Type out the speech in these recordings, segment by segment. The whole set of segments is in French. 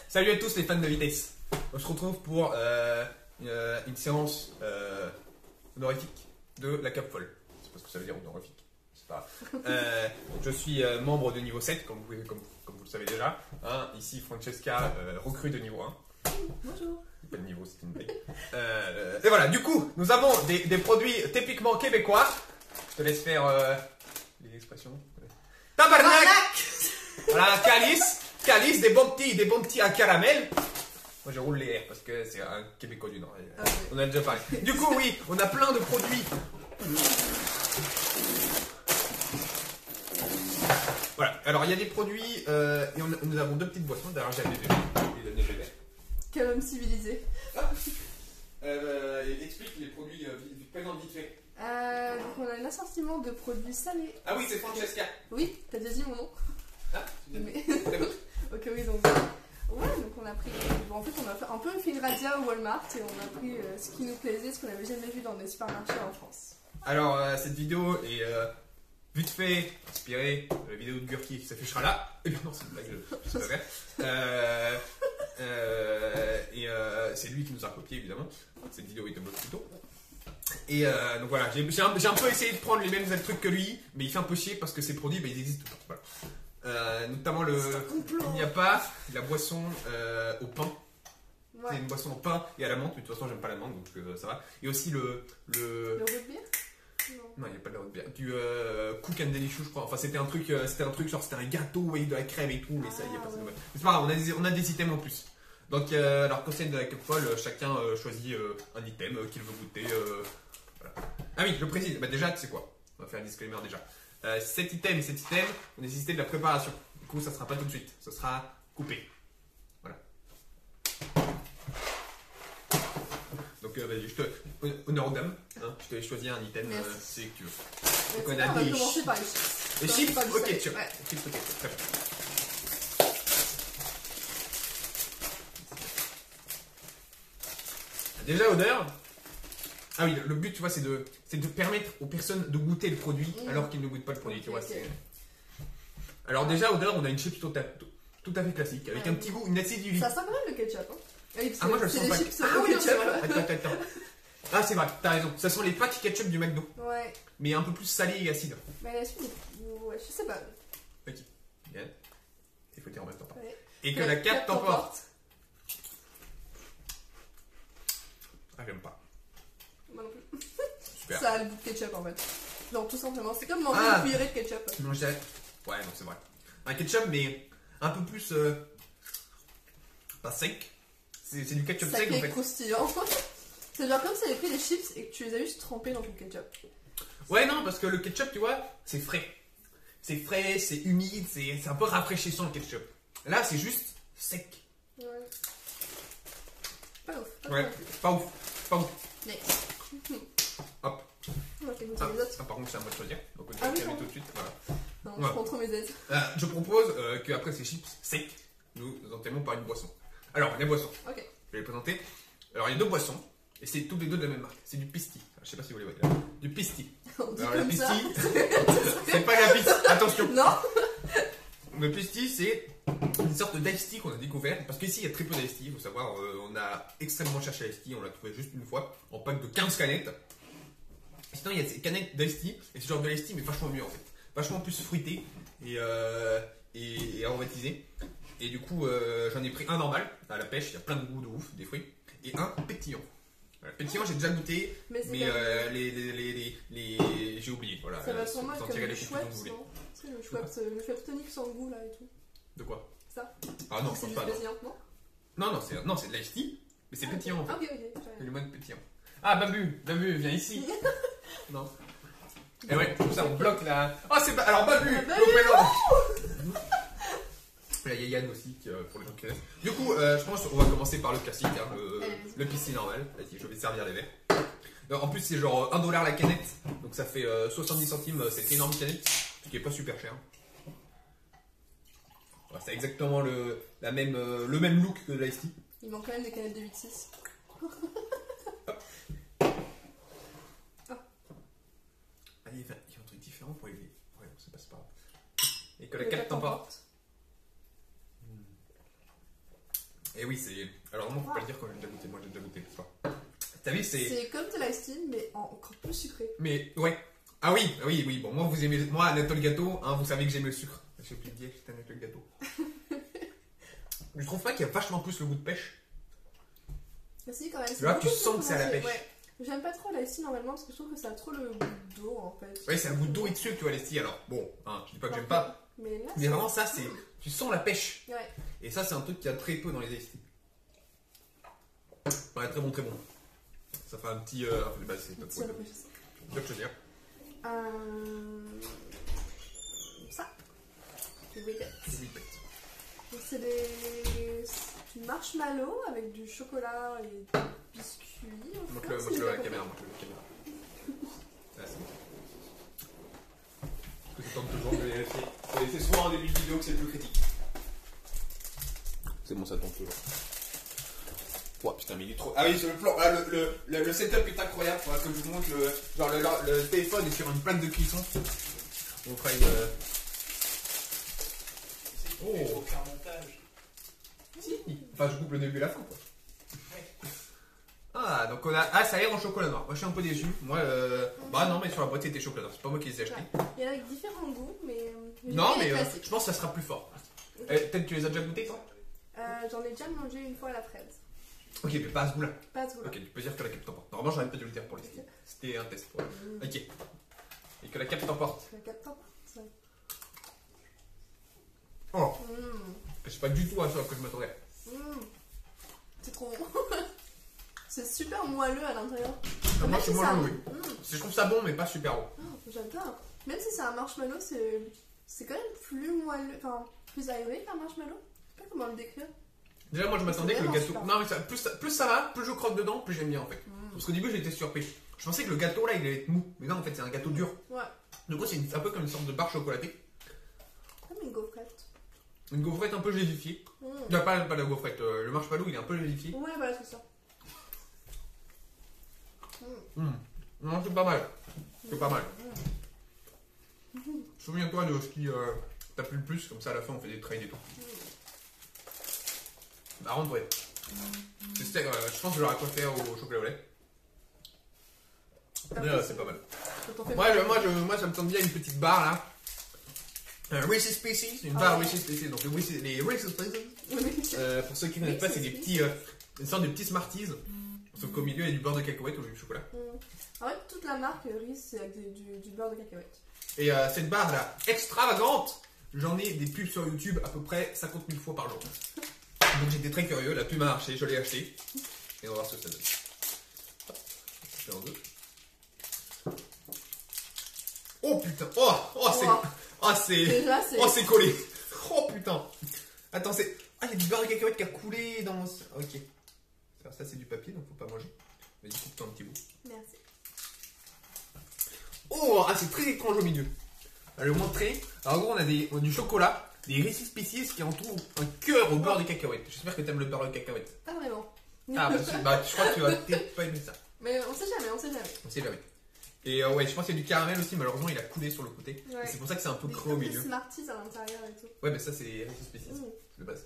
Salut à tous les fans de vitesse. On se retrouve pour une séance honorifique de la Cape Folle. Je sais pas ce que ça veut dire honorifique. C'est pas grave. Je suis membre de niveau 7, comme vous le savez déjà. Hein, ici Francesca, recrue de niveau 1. Bonjour. Pas de niveau, c'est une blague. Et voilà, du coup, nous avons des produits typiquement québécois. Je te laisse faire les expressions. Tabarnak! Voilà, calice, des bons petits à caramel. Moi je roule les R parce que c'est un Québécois du Nord. On a déjà parlé. Du coup, oui, on a plein de produits. Voilà, alors il y a des produits et nous avons deux petites boissons. D'ailleurs, j'avais donné le verre. Quel homme civilisé. Explique les produits, présente vite fait. Donc on a un assortiment de produits salés. Ah oui, c'est Francesca. Oui, t'as déjà dit mon nom. Ah, Mais... très bien. Ok, oui, donc... Ouais, donc on a pris... Bon, en fait, on a fait un peu fait une radia au Walmart et on a pris ce qui nous plaisait, ce qu'on n'avait jamais vu dans des supermarchés en France. Alors, cette vidéo est vite fait inspirée de la vidéo de Gurki qui s'affichera là. Eh bien non, c'est une blague, je sais pas vrai. C'est lui qui nous a copié, évidemment. Cette vidéo est un peu plus tôt. Et donc voilà, j'ai un peu essayé de prendre les mêmes trucs que lui, mais il fait un peu chier parce que ces produits, bah, ils existent tout le temps. Voilà. Notamment il n'y a pas la boisson au pain. Ouais. C'est une boisson au pain et à la menthe, mais de toute façon j'aime pas la menthe donc ça va. Et aussi le root beer. Non, il n'y a pas de root beer. Du cook and delicious, je crois. Enfin, c'était un truc genre c'était un gâteau avec de la crème et tout, mais ça, il n'y a pas ça. Mais c'est pas grave, on a des items en plus. Donc, alors, conseil de la Cape Folle, chacun choisit un item qu'il veut goûter. Voilà. Ah oui, le précise. Bah, déjà, tu sais quoi? On va faire un disclaimer déjà. Cet item, on nécessitait de la préparation. Du coup, ça sera pas tout de suite. Ça sera coupé. Voilà. Donc, vas-y, honneur aux dames. Hein, je t'ai choisi un item, c'est que tu veux. Donc, on va commencer par les chips. Les chips au ketchup. Ouais. Chips au ketchup, très bien. Déjà, odeur. Ah oui, le but, tu vois, c'est de permettre aux personnes de goûter le produit alors qu'ils ne goûtent pas le produit, tu vois. Alors déjà, odeur, on a une chips tout à fait classique, avec un petit goût, une acidité. Ça sent quand même le ketchup, hein. Oui, moi je le sens pas. Chips au ketchup. Attends. Ah, c'est vrai, t'as raison. Ça sent les pâtes ketchup du McDo. Ouais. Mais un peu plus salé et acide. Mais l'acide, ouais, je sais pas. Ok, bien. Il faut dire en même temps. Ouais. Et que la carte t'emporte. Ah, j'aime pas. Moi non plus. Super. Ça a le goût de ketchup en fait. Genre tout simplement, c'est comme manger une cuillerée de ketchup. Non, ouais, non, c'est vrai. Un ketchup, mais un peu plus. Pas sec. C'est du ketchup sec en fait. Croustillant. C'est genre comme si t'avais pris des chips et que tu les as juste trempés dans ton ketchup. Ouais, non, parce que le ketchup, tu vois, c'est frais. C'est frais, c'est humide, c'est un peu rafraîchissant le ketchup. Là, c'est juste sec. Ouais. Pas ouf. Ouais, pas ouf. Next. Hop. On va faire goûter les autres. Par contre, c'est à moi de choisir. Donc, on Ah oui, tout de suite. Voilà. Non, je prends trop mes aides. Je propose qu'après ces chips secs, nous entamons par une boisson. Alors, les boissons. Ok. Je vais les présenter. Alors, il y a deux boissons. Et c'est toutes les deux de la même marque. C'est du Pisti. Je sais pas si vous les voyez là. Du Pisti. On dit alors, comme le Pisti, ça. c'est pas la Pisti. Attention. Non. Le Pisti, c'est une sorte d'ice tea qu'on a découvert. Parce qu'ici, il y a très peu d'ice tea. Il faut savoir, on a extrêmement cherché l'ice tea. On l'a trouvé juste une fois en pack de 15 canettes. Sinon, il y a ces canettes d'ice tea. Et ce genre de ice tea, mais vachement mieux en fait. Vachement plus fruité et aromatisé. Et du coup, j'en ai pris un normal à la pêche. Il y a plein de goûts de ouf, des fruits. Et un pétillant. Voilà, pétillant, j'ai déjà goûté, mais j'ai oublié. Voilà, ça va sûrement être comme le Schweppes, non? Tu sais, le Schweppes tonique sans goût là et tout. De quoi? Ça? Ah non, je c'est pense pas. pétillant, non? Non, c'est de l'ice tea, mais c'est pétillant en fait. Ok. C'est le mode pétillant. Ah, Babu, viens ici. Non. Et ouais, comme ça, on bloque la. Oh, c'est pas. Alors, Babu, là, il y a Yann aussi, pour les gens qui connaissent. Du coup, je pense qu'on va commencer par le classique, hein, le pistil normal. Vas-y, je vais te servir les verres. Donc, en plus, c'est genre 1$ la canette, donc ça fait 70 centimes cette énorme canette, ce qui est pas super cher. Voilà, c'est exactement le même look que de l'ice tea. Il manque quand même des canettes de 8-6. Ah, il y a un truc différent pour les. Ouais, c'est pas grave. Et que la carte t'emporte. Et oui, c'est. Alors, moi, faut pas le dire quand j'ai déjà goûté. Moi, j'ai déjà goûté. T'as vu, c'est. C'est comme de l'ice tea, mais encore plus sucré. Mais, ouais. Ah oui, oui, oui. Bon, moi, vous aimez. Moi, Anatole Gâteau, hein, vous savez que j'aime le sucre. J'ai oublié de dire que c'était Anatole Gâteau. Je trouve pas qu'il y a vachement plus le goût de pêche. Mais si, quand même. Là, tu sens que c'est à la pêche. Ouais. J'aime pas trop l'ice tea normalement parce que je trouve que ça a trop le goût d'eau en fait. Ouais, c'est un goût d'eau et de sucre, tu vois, l'esti. Alors, bon, hein, je dis pas que j'aime pas. Mais là, Mais vraiment, ça, c'est. Tu sens la pêche. Ouais. Et ça, c'est un truc qu'il y a très peu dans les iced tea. Ouais, très bon, très bon. Ça fait un petit. Bah, c'est pas trop. Je te dire. Ça. Du Whippet. Whippet. Donc c'est du marshmallow avec du chocolat et du biscuit. Montre-le à la caméra. Ah, c'est bon. Parce que ça tente toujours de vérifier. C'est souvent en début de vidéo que c'est le plus critique. C'est bon, ça tombe toujours. Ouais, putain, mais il est trop. Ah oui, sur le plan. Ah, le setup est incroyable. Faudra que je vous montre le. Genre, le téléphone est sur une plaque de cuisson. On fera une. Oh, faire montage. Si. Enfin, je coupe le début et la fin, quoi. Ah, donc on a. Ah, ça a l'air en chocolat noir. Moi, je suis un peu déçu. Moi, bah non, mais sur la boîte, c'était chocolat noir. C'est pas moi qui les ai achetés. Il y en a avec différents goûts, mais. Non, mais je pense que ça sera plus fort. Peut-être tu les as déjà goûtés, toi? J'en ai déjà mangé une fois à la fraise. Ok, mais pas à ce goût-là. Pas à ce goût-là. Ok, tu peux dire que la cape t'emporte. Normalement, j'aurais pas dû le dire pour les styles. C'était un test. Ouais. Ok. Et que la cape t'emporte. La cape t'emporte, ouais. Oh, c'est pas du tout à ça que je m'attendais. C'est trop bon. C'est super moelleux à l'intérieur. Moi, c'est moins oui. Je trouve ça bon, mais pas super bon. J'adore. Même si c'est un marshmallow, c'est quand même plus moelleux, enfin plus aéré qu'un marshmallow. Je sais pas comment le décrire. Déjà, moi, je m'attendais que le gâteau. Super. Non, mais ça, plus ça va, plus je croque dedans, plus j'aime bien en fait. Parce qu'au début, j'étais surpris. Je pensais que le gâteau là, il allait être mou. Mais non, en fait, c'est un gâteau dur. Ouais. Du coup, c'est un peu comme une sorte de barre chocolatée. Comme une gaufrette. Une gaufrette un peu gélifiée. Non, pas la gaufrette. Le marshmallow, il est un peu gélifié. Ouais, voilà, c'est ça. Non, c'est pas mal. C'est pas mal. Souviens-toi de ce qui t'a plu le plus, comme ça à la fin on fait des trades et tout. Bah, rentre, ouais. Je pense que je l'aurais quoi faire au chocolat au lait. C'est pas mal. Moi, ça me tente bien une petite barre là. Reese's Pieces, une barre Reese's Pieces. Donc les Reese's Pieces, pour ceux qui ne connaissent pas, c'est des petits, une sorte de petits Smarties. Sauf qu'au milieu il y a du beurre de cacahuète ou du chocolat. En fait, toute la marque Reese, c'est avec du beurre de cacahuète. Et cette barre là, extravagante, j'en ai des pubs sur YouTube à peu près 50 000 fois par jour. Donc j'étais très curieux, la pub a marché, je l'ai acheté. Et on va voir ce que ça donne. Je fais en deux. Oh putain, c'est collé. Oh putain. Attends, c'est. Ah, il y a du beurre de cacahuète qui a coulé dans. Ok. Ça c'est du papier, donc faut pas manger. Mais du coup, coupe-toi un petit bout. Merci. Oh, c'est très étrange au milieu. Je vais vous montrer. Alors, en gros, on a du chocolat, des Reese's Pieces qui entourent un cœur au beurre de cacahuète. J'espère que t'aimes le beurre de cacahuète. Pas vraiment. Ah, bah, je crois que tu vas peut-être pas aimer ça. Mais on sait jamais. On sait jamais. Et ouais, je pense qu'il y a du caramel aussi, malheureusement, il a coulé sur le côté. Ouais. C'est pour ça que c'est un peu creux au milieu. Des Smarties à l'intérieur et tout. Ouais, mais ça, c'est Reese's Pieces, de base.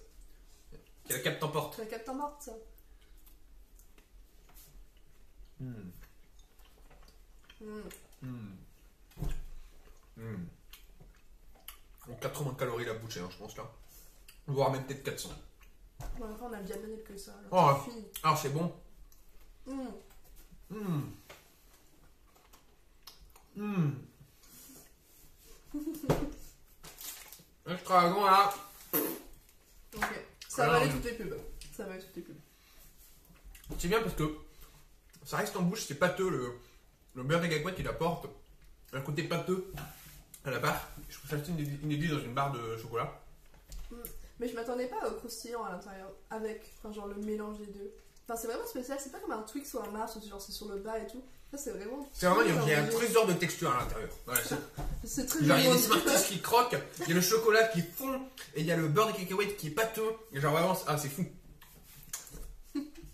Et la cape t'emporte. La cape t'emporte, ça. 80 calories la bouchée, je pense là. Voire même peut-être 400. Bon, enfin, on a bien donné que ça. Alors c'est bon. Extravagant là. Ok. Ça va aller toutes les pubs. C'est bien parce que ça reste en bouche, c'est pâteux. Le beurre de cacahuète il apporte un côté pâteux à la barre. Je trouve ça inédit dans une barre de chocolat. Mais je m'attendais pas au croustillant à l'intérieur avec, enfin genre le mélange des deux. Enfin c'est vraiment spécial, c'est pas comme un Twix ou un Mars où genre c'est sur le bas et tout. Ça c'est vraiment. C'est vraiment, il y a un trésor de texture à l'intérieur. Voilà, c'est très genre il y a des Smarties qui croquent, il y a le chocolat qui fond et il y a le beurre de cacahuète qui est pâteux. Et genre vraiment, c'est fou.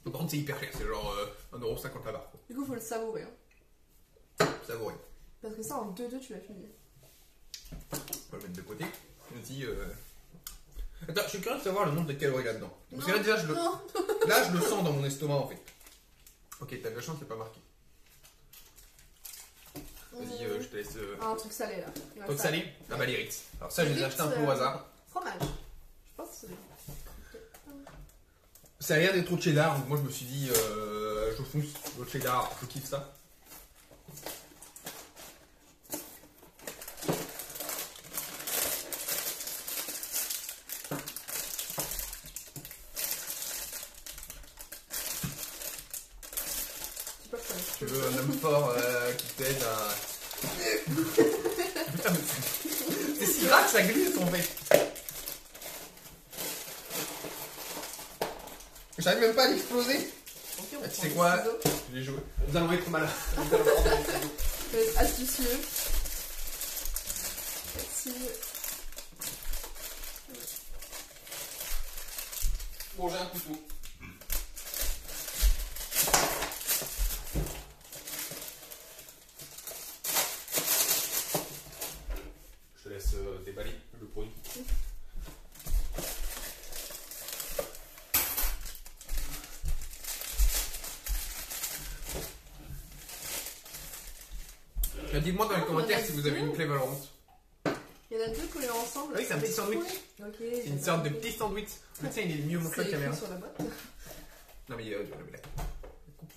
Par contre c'est hyper cher, c'est genre 1,50€ la barre. Du coup faut le savourer. Savourer. Parce que ça en 2-2 tu l'as fini. On va le mettre de côté. Aussi, Attends, je suis curieux de savoir le nombre de calories là-dedans. Parce que là, Non, déjà, non. là, je le sens dans mon estomac en fait. Ok, t'as de la chance, c'est pas marqué. Vas-y, je te laisse. Ah, un truc salé là. Ouais, Truc ça. salé? Ah bah les Ritz. Alors ça, je les ai achetés un peu au hasard. Fromage. Je pense que c'est. Ça a l'air des trop de cheddar, donc moi je me suis dit, je fonce le cheddar, je kiffe ça. Je sais pas quoi. Tu veux un homme fort qui t'aide à. Putain, mais c'est si rare que ça glisse en fait. J'arrive même pas à l'exploser. Ok, on Tu prend sais des quoi? ciseaux. Je vais jouer. Nous allons être malins. Faut être astucieux. Facile. Bon, j'ai un couteau. Je te laisse déballer le produit. Dites-moi dans les commentaires si vous avez une clé Valorant. Il y en a deux collés ensemble. Ah oui, c'est un petit sandwich. Ok. C'est une sorte de petit sandwich. Le tien, il est mieux montré C'est que la écrit caméra. sur la boîte. Non, mais la coupe.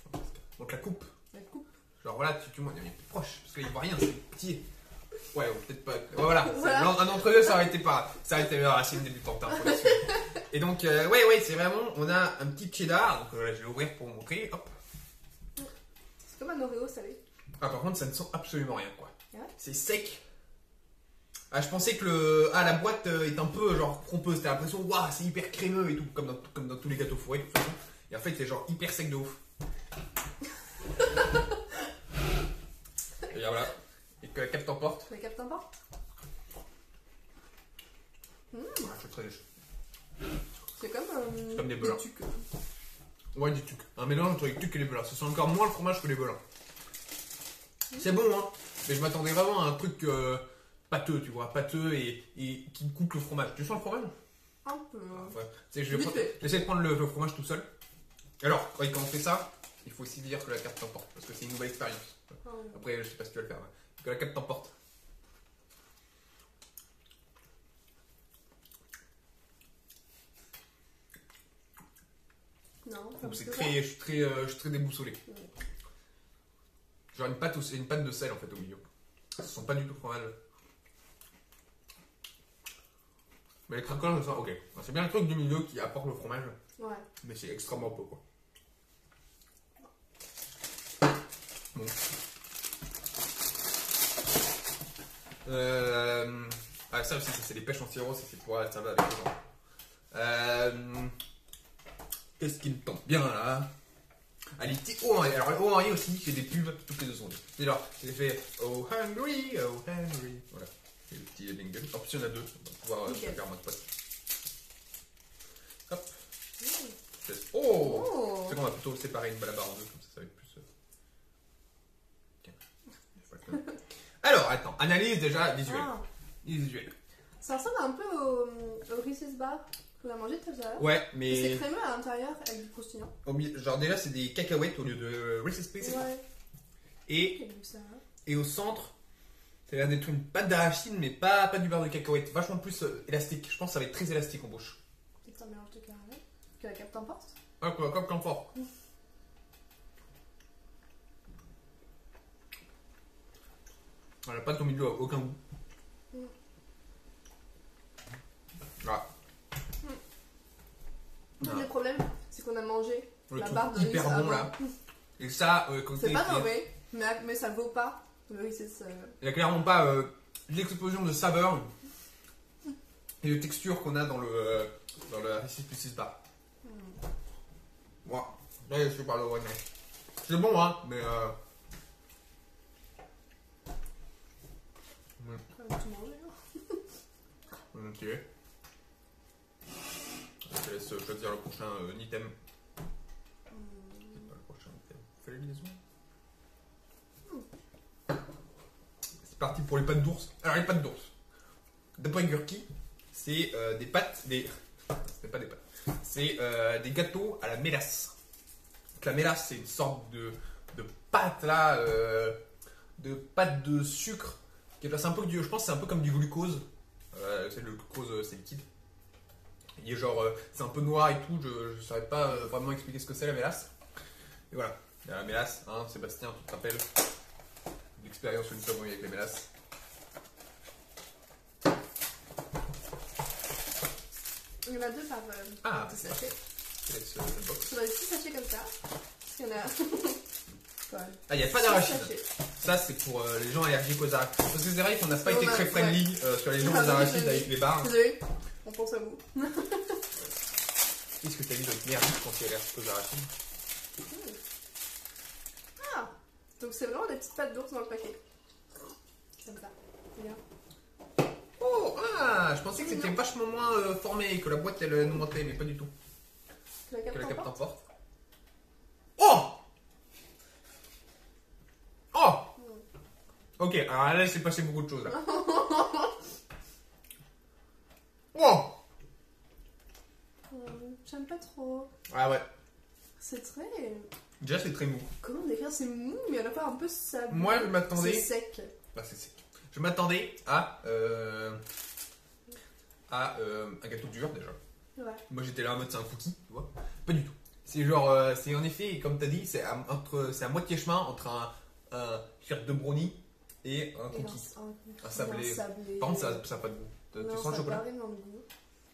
Donc la coupe. La coupe. Genre voilà, tu m'en es plus proche. Parce qu'il voit rien, c'est petit. Ouais, ou peut-être pas. Ouais, voilà. Voilà. Un entre deux, ça aurait été pas. Ça aurait été Racine débutante. Hein, faut l'assumer. Et donc, ouais, c'est vraiment. On a un petit cheddar. Donc là, je vais l'ouvrir pour vous montrer. Hop. C'est comme un Oreo salé. Ah, par contre, ça ne sent absolument rien, quoi. Ouais. C'est sec. Ah, je pensais que la boîte est un peu genre trompeuse. T'as l'impression, waouh, c'est hyper crémeux et tout, comme dans tous les gâteaux fourrés, de toute façon. Et en fait, c'est genre hyper sec de ouf. Et voilà. Et que la cape t'emporte. La cape t'emporte. Ouais, je suis très léger. C'est comme, comme des belins. tucs. Ouais, des tucs. Un mélange entre les tucs et les belins. Ça sent encore moins le fromage que les belins. C'est bon, hein. Mais je m'attendais vraiment à un truc pâteux, tu vois. Pâteux et qui coupe le fromage. Tu sens le fromage? Un peu. Ouais. Tu sais, Vite fait. j'essaie de prendre le fromage tout seul. Alors, quand on fait ça, il faut aussi dire que la carte t'emporte. Parce que c'est une nouvelle expérience. Après, je sais pas si tu vas le faire. Ouais. Que la carte t'emporte. Non, Donc, je suis très déboussolé. Genre une pâte de sel en fait au milieu. Ça sent pas du tout fromage. Mais les craquants, ça sent ok. C'est bien le truc du milieu qui apporte le fromage. Ouais. Mais c'est extrêmement peu quoi. Bon. Ah ça aussi, ça, c'est des pêches en sirop, ça c'est pour ça va avec les gens. Qu'est-ce qui me tente bien là? Ah, les petits hauts en riz. Alors, les hauts en riz aussi, j'ai des pubs toutes les 2 secondes. C'est genre, j'ai fait Oh hungry, oh hungry. Voilà, c'est le petit jingle. En plus, il y en a 2. On va pouvoir se faire en mode pote. Hop. Oh, c'est qu'on va plutôt séparer une balabar en deux, comme ça va être plus. Tiens. Alors, attends, analyse déjà visuelle. Ah. Visuelle. Ça ressemble un peu au Reese's Bar qu'on a mangé tout à l'heure. Ouais, mais. C'est crémeux à l'intérieur avec du croustillant. Genre, déjà, c'est des cacahuètes au lieu de Reese's Pieces. Ouais. Et. Quel goût ça a. Et au centre, ça a l'air d'être une pâte d'arachide, mais pas du beurre de cacahuète. Vachement plus élastique. Je pense que ça va être très élastique en bouche. C'est un mélange de caramel. Que la cape t'emporte. Ah, quoi, comme confort. Ah, la pâte au milieu a aucun goût. Ah. Le problème, c'est qu'on a mangé Le la truc barre de hyper Reese's bon avant. là. Et ça, quand C'est pas mauvais, mais ça vaut pas le Reese's. il n'y a clairement pas l'explosion de saveur et de texture qu'on a dans le Reese's Pieces Bar. Moi, là je parle au mais c'est bon hein, mais Tout manger, hein. ok. Je te laisse choisir le prochain item. C'est pas le prochain item. Fais la liaison. C'est parti pour les pâtes d'ours. Alors les pâtes d'ours. D'après Gurki, c'est des pâtes, c'est pas des pâtes, c'est des gâteaux à la mélasse. Donc, la mélasse, c'est une sorte de pâte là, de pâte de sucre. C'est un peu, je pense que c'est un peu comme du glucose. Le glucose, c'est liquide. Il est genre, c'est un peu noir et tout, je ne saurais pas vraiment expliquer ce que c'est la mélasse. Et voilà, il y a la mélasse, hein, Sébastien, tu te rappelles l'expérience que nous avons eue avec les mélasses. Il y en a deux par c'est sachet. cette box. On a des petits sachets comme ça. Il y en a. Ah, il n'y a pas d'arachide. Ça, c'est pour les gens allergiques aux arachides. Parce que c'est vrai qu'on n'a pas été très friendly sur les gens aux arachides avec les barres. Désolé, on pense à vous. Qu'est-ce que tu as dit de merde quand tu es allergique aux arachides? Ah, donc c'est vraiment des petites pâtes d'ours dans le paquet. Comme ça. Bien. Oh, ah, je pensais que c'était vachement moins formé, que la boîte elle nous mentait, mais pas du tout. Que la Que la cape cape t'emporte. t'emporte. Oh! Oh! Ok, alors là, il s'est passé beaucoup de choses là. Oh! J'aime pas trop. Ah ouais. C'est très. Déjà, c'est très mou. Comment décrire? C'est mou, mais il y en a pas un peu sablé. Moi, je m'attendais. C'est sec. Bah, c'est sec. Je m'attendais à un gâteau dur déjà. Ouais. Moi, j'étais là en mode c'est un cookie, tu vois. Pas du tout. C'est genre, c'est en effet, comme t'as dit, c'est à moitié chemin entre un carte de brownie et un cookie. Un sablé. Par contre, ça n'a pas de goût. Tu Non, sens ça le chocolat? n'a pas vraiment de goût.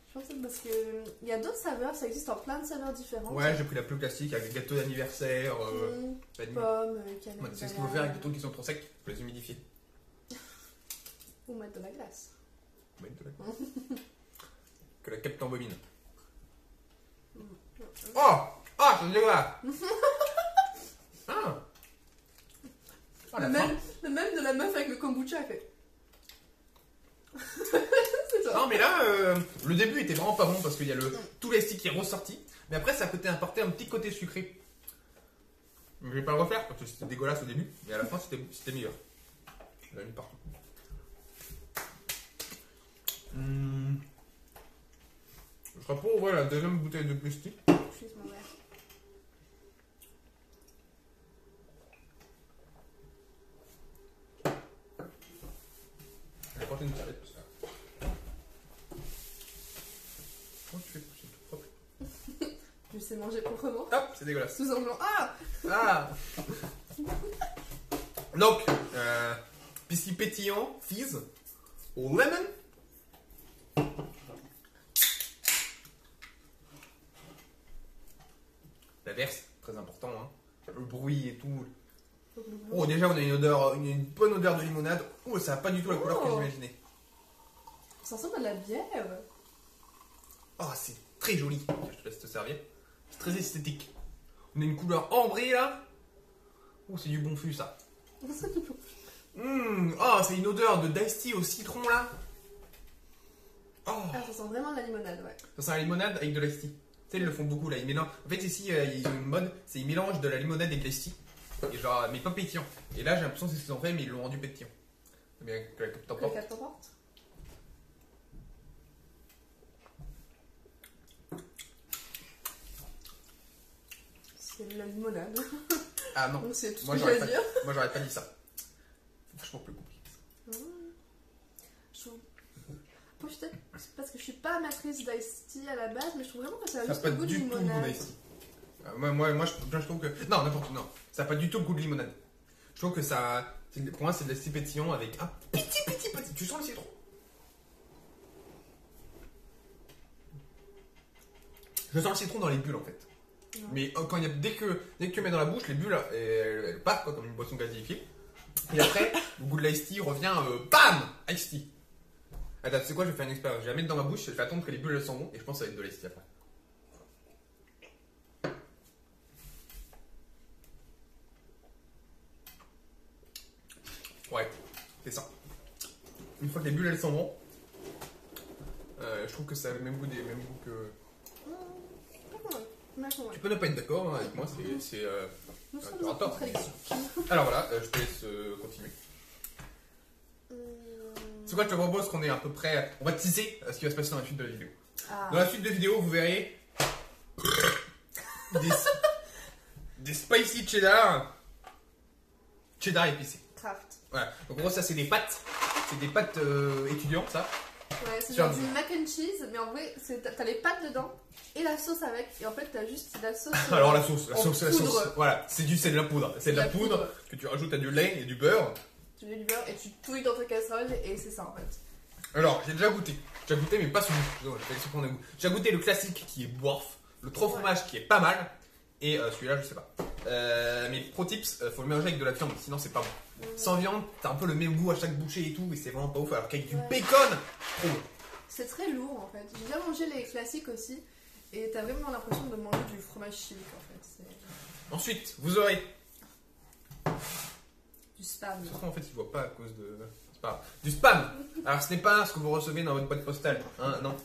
Je pense que c'est parce qu'il y a d'autres saveurs, ça existe en plein de saveurs différentes. Ouais, j'ai pris la plus classique avec des gâteaux d'anniversaire. Pommes, cannelle. Ouais, tu sais ce qu'il faut faire avec des trucs qui sont trop secs? Il faut les humidifier. Ou mettre de la glace. Ouais, que la cape t'embobine. Oh! Ah, c'est dégueulasse! Ah! Oh, la fin. Le même de la meuf avec le kombucha fait. C'est ça. Non mais là, le début était vraiment pas bon parce qu'il y a tout l'estique qui est ressorti. Mais après ça a apporté un petit côté sucré. Je vais pas le refaire parce que c'était dégueulasse au début. Mais à la fin c'était meilleur. Je l'ai mis partout. Je serai pour ouvrir la deuxième bouteille de plastique. Excuse mon verre. Je vais porter une serviette parce que... Comment tu fais pour que c'est tout propre? Je sais manger proprement. Hop, c'est dégueulasse. Sous anglais. Ah! Ah! Donc, pistil pétillant, fizz, au lemon. La verse, très important, hein. Le bruit et tout. Oh, déjà, on a une bonne odeur de limonade. Oh, ça n'a pas du tout la couleur que j'imaginais. Ça ressemble à de la bière. Oh, c'est très joli. Je te laisse te servir. C'est très esthétique. On a une couleur ambrée là. Oh, c'est du bon fût ça. Oh, c'est une odeur de d'iced tea au citron là. Oh. Ah, ça sent vraiment la limonade, ouais. Ça sent la limonade avec de l'iced tea. Tu sais, ils le font beaucoup là. Ils mélangent. En fait, ici, ils ont une mode, c'est ils mélangent de la limonade avec de l'iced tea. Et genre, mais pas pétillant. Et là, j'ai l'impression que c'est ce qu'ils ont fait, mais ils l'ont rendu pétillant. C'est bien que la cape t'emporte. La cape t'emporte. C'est de la limonade. Ah non. Donc c'est tout ce Moi, que j'aurais j'ai à dire. moi, j'aurais pas dit ça. C'est vachement plus compliqué. Je trouve... Peut-être parce que je suis pas amatrice d'ice tea à la base, mais je trouve vraiment que ça a Ça n'a juste pas le goût de du tout le goût limonade. d'iced tea. Moi, je trouve que. Non, n'importe non. Ça n'a pas du tout le goût de limonade. Je trouve que ça. Pour moi, c'est de l'iced tea pétillant avec un petit. Tu sens le citron? Je sens le citron dans les bulles en fait. Non. Mais quand dès que tu mets dans la bouche, les bulles elles partent quoi, comme une boisson gazéifiée. Et après, le goût de l'ice tea revient BAM! Ice tea. Attends, tu sais quoi, je vais faire une expérience. Je vais la mettre dans ma bouche, je vais attendre que les bulles elles s'en vont et je pense que ça va être de l'ice tea après. Ouais, c'est ça. Une fois que les bulles elles s'en vont, je trouve que ça a le même goût que. Tu peux ne pas être d'accord hein, avec moi, c'est Nous sommes tu auras en tort. contradiction. Alors voilà, je te laisse continuer. quoi, je te propose qu'on est à peu près. On va teaser ce qui va se passer dans la suite de la vidéo. Ah. Dans la suite de la vidéo, vous verrez des, des spicy cheddar. Cheddar épicé. Craft. Voilà. Donc en gros, ça c'est des pâtes. C'est des pâtes étudiantes, ça. Ouais, c'est Sur genre du- du mac and cheese, mais en vrai, t'as les pâtes dedans et la sauce avec. Et en fait, t'as juste la sauce. Alors la sauce, en poudre. Voilà, c'est de la poudre. C'est de la poudre que tu rajoutes à du lait et du beurre. Tu mets du beurre et tu touilles dans ta casserole et c'est ça en fait. Alors, j'ai déjà goûté. J'ai goûté, mais pas celui. Non, j'ai pas essayé de prendre un goût. J'ai goûté le classique qui est bof, le trop fromage qui est pas mal, et celui-là, je sais pas. Mais pro tips, faut le mélanger avec de la viande, sinon c'est pas bon. Sans viande, t'as un peu le même goût à chaque bouchée et tout, et c'est vraiment pas ouf. Alors qu'avec du Ouais. bacon, trop bon. C'est très lourd en fait. J'ai bien mangé les classiques aussi et t'as vraiment l'impression de manger du fromage chimique en fait. C'est Ensuite, vous aurez. du spam. De toute façon, en fait, ils voient pas à cause de. C'est pas grave. Du spam. Alors, ce n'est pas ce que vous recevez dans votre boîte postale. Hein, non.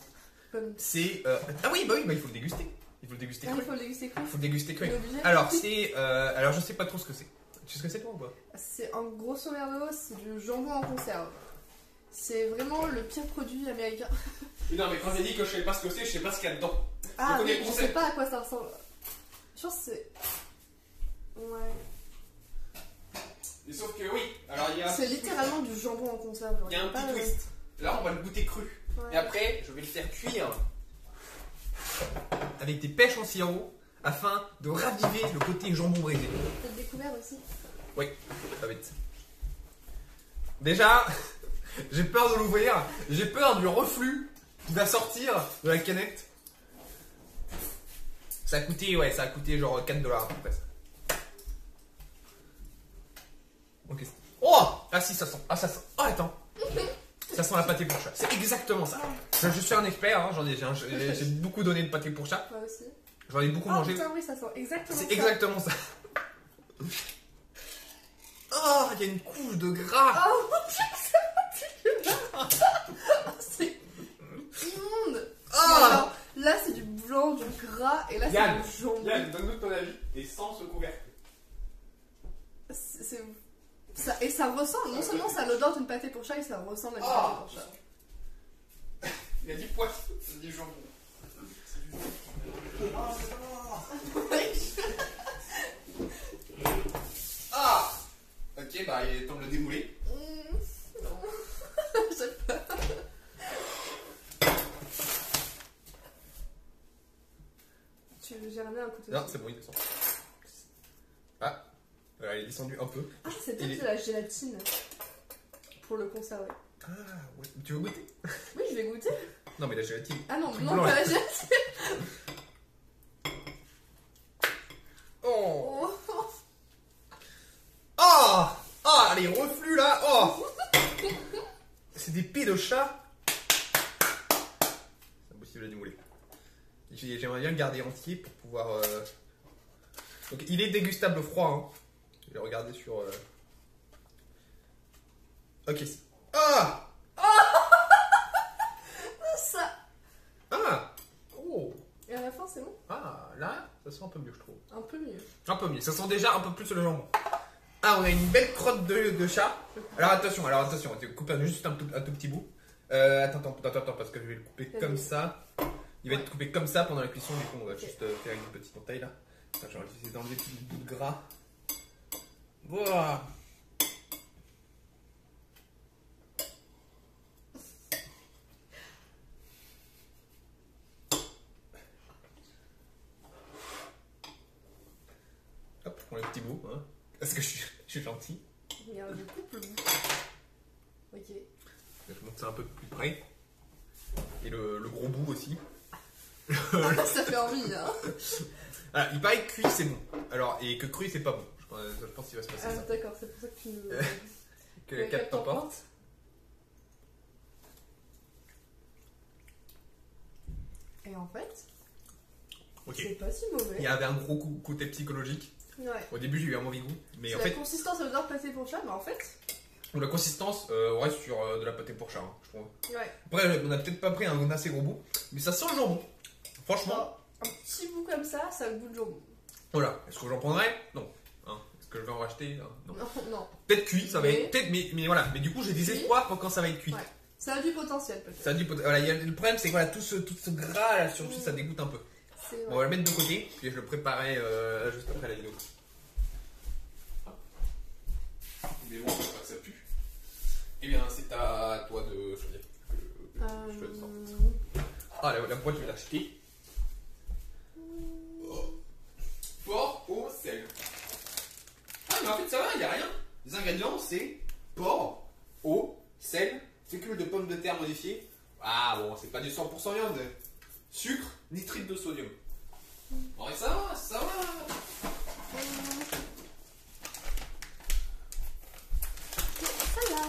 Comme... C'est. Ah oui, bah, il faut le déguster. Il faut le déguster Ah, cru. il faut le déguster cru. Il faut le déguster cru. On est obligé. Alors, c'est. Alors, je sais pas trop ce que c'est. Tu sais ce que c'est, toi ou pas? C'est en grosso merdo, c'est du jambon en conserve. C'est vraiment le pire produit américain. Non, mais quand j'ai dit que je sais pas ce que c'est, je sais pas ce qu'il y a dedans. Ah connais oui, le je sais concept. pas à quoi ça ressemble. Je pense que c'est. Ouais. Et sauf que oui, alors il y a. C'est littéralement du jambon en conserve. genre, Il y a un pas petit le- twist. Là, on va le goûter cru. Ouais. Et après, je vais le faire cuire avec des pêches en sirop afin de raviver le côté jambon braisé. T'as découvert aussi. Oui, ça va être. Déjà, j'ai peur de l'ouvrir. J'ai peur du reflux qui va sortir de la canette. Ça a coûté, ouais, ça a coûté genre 4$ à peu près. Ok. Oh! Ah si, ça sent. Ah, ça sent. Oh, attends. Ça sent la pâté pour chat. C'est exactement ça. Je suis un expert, hein, j'ai beaucoup donné de pâté pour chat. Moi aussi. J'en ai beaucoup Ah mangé. putain, oui, ça sent exactement ça. C'est exactement ça. Oh, il y a une couche de gras. Ah mon dieu, c'est immonde. Ah! Alors, là, c'est du blanc, du gras, et là, Yann, c'est du jambon. Yann, donne-nous ton avis et sans ce couvercle. C'est- ça, et ça ressemble, non seulement ça a l'odeur d'une pâté pour chat, et ça ressemble à une Oh. pâté pour chat. Il a dit poisson, c'est du jambon. Ah! Ok, bah il est temps de le démouler. J'ai peur. J'ai ramené un couteau. Non, c'est bon, il descend. Ah, il est descendu un peu. Ah, c'est peut-être Il est- de la gélatine pour le conserver. Ah, ouais. Tu veux goûter? Oui, je vais goûter. Non, mais la gélatine. Ah non, Truc non, blanc, pas là. la gélatine. Oh! Oh. Ah! Ah, les reflux là! Oh! C'est des pets de chat. C'est impossible à démouler. J'aimerais bien le garder entier pour pouvoir. Donc il est dégustable froid. Hein. Je vais regarder sur. Ok. Ah! Ça. Ah! Oh! Et à la fin, c'est bon. Ah, là, ça sent un peu mieux, je trouve. Un peu mieux. Un peu mieux. Ça sent déjà un peu plus le jambon. Ah, on a une belle crotte de chat. Alors attention, tu coupes juste un tout petit bout. Attends, parce que je vais le couper Vas-y. comme ça. Il va être coupé comme ça pendant la cuisson, du coup on va Ok. juste faire une petite entaille là. Attends, je vais essayer d'enlever tout le bout de gras. Voilà. Hop, je prends le petit bout, hein. Parce que je suis gentil. Regarde, je coupe le bout. Ok. Je monte ça un peu plus près. Et le gros bout aussi. Ça fait envie, hein. Ah, il paraît que cuit c'est bon. Alors, et que cru c'est pas bon. Je pense qu'il va se passer Ah, ça. d'accord, c'est pour ça que tu nous. Que la cap t'emporte. Et en fait, Ok. c'est pas si mauvais. Il y avait un gros côté psychologique. Ouais. Au début, j'ai eu un mauvais goût. Mais C'est en la fait, consistance à l'odeur pâté pour chat, mais en fait, la consistance, on reste sur de la pâté pour chat, hein, je trouve. ouais. Après, on a peut-être pas pris un assez gros bout. Mais ça sent le jambon. Franchement, Genre, un petit bout comme ça a le goût de jambon. voilà. Est-ce que j'en prendrais? Non. Hein. Est-ce que je vais en racheter? Non. Non, non. Peut-être cuit, ça va Mais- être. Peut-être, mais voilà. Mais du coup, j'ai des Cuit. espoirs pour quand ça va être cuit. Ouais. Ça a du potentiel peut-être. Ça a du voilà, le problème, c'est que voilà, tout ce gras là sur le dessus, ça dégoûte un peu. C'est Bon, on va le mettre de côté, puis je le préparerai juste après la vidéo. Mais bon, j'espère que ça pue. Eh bien, c'est à toi de choisir. Ah, la boîte, je vais l'acheter. Oh. Porc au sel. Ah, mais en fait, ça va, il n'y a rien. Les ingrédients, c'est porc, eau, sel, fécule de pommes de terre modifiée. Ah, bon, c'est pas du 100% viande. Sucre, nitrite de sodium. Bon, et ça va, ça va. Ça là,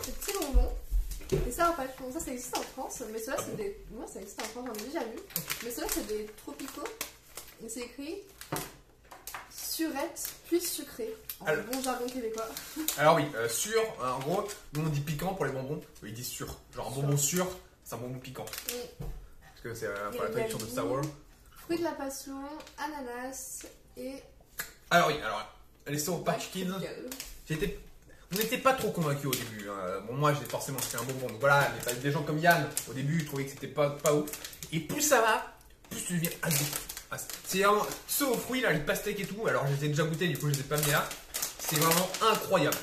ces petits bonbons. Et ça en fait, bon, ça existe en France, mais ceux-là c'est des. Moi ça existe en France, j'en ai déjà vu. Mais ceux-là c'est des tropicaux. Et c'est écrit surette puis sucré. En Alors- bon jargon québécois. Alors oui, sûr, en gros, nous on dit piquant pour les bonbons, eux, ils disent sûr. Genre un bonbon sûr, c'est un bonbon piquant. Parce que c'est pour la traduction de sour. Fruits de la passion, ananas et. Alors oui, alors les Sour Patch Kids, tropical. on n'était pas trop convaincus au début. Hein. Bon, moi j'ai forcément c'était un bonbon, donc voilà, mais des gens comme Yann, au début, ils trouvaient que c'était pas ouf. Et plus ça va, plus tu deviens addict. Ah, c'est vraiment ceux aux fruits, là, les pastèques et tout, alors je les ai déjà goûtés, du coup je les ai pas mis là. C'est vraiment incroyable.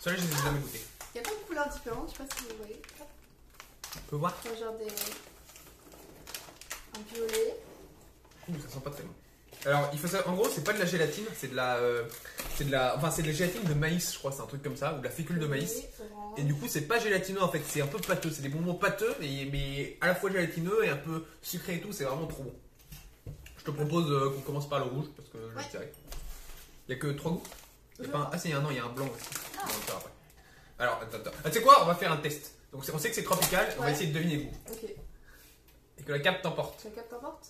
Ceux-là, je les ai jamais goûtés. Il y a plein de couleurs différentes, je sais pas si vous voyez. On peut voir. Il y a genre des. Un violet. Ouh, ça sent pas très bon. Alors, il faut savoir, en gros, c'est pas de la gélatine, c'est de la gélatine de maïs, je crois, c'est un truc comme ça, ou de la fécule de maïs. Orange. Et du coup, c'est pas gélatineux en fait, c'est un peu pâteux, c'est des bonbons pâteux, mais à la fois gélatineux et un peu sucré et tout, c'est vraiment trop bon. Je te propose qu'on commence par le rouge, parce que je Ouais. le dirais. Il y a que 3 goûts. Il y a pas un... Ah, si, il y a un, non, il y a un blanc aussi. Ah. On va le faire après. Alors, attends. Ah, tu sais quoi, on va faire un test. Donc, on sait que c'est tropical, on va Ouais. essayer de deviner le goût. Ok. Et que la carte t'emporte. Tu la captes t'emporte.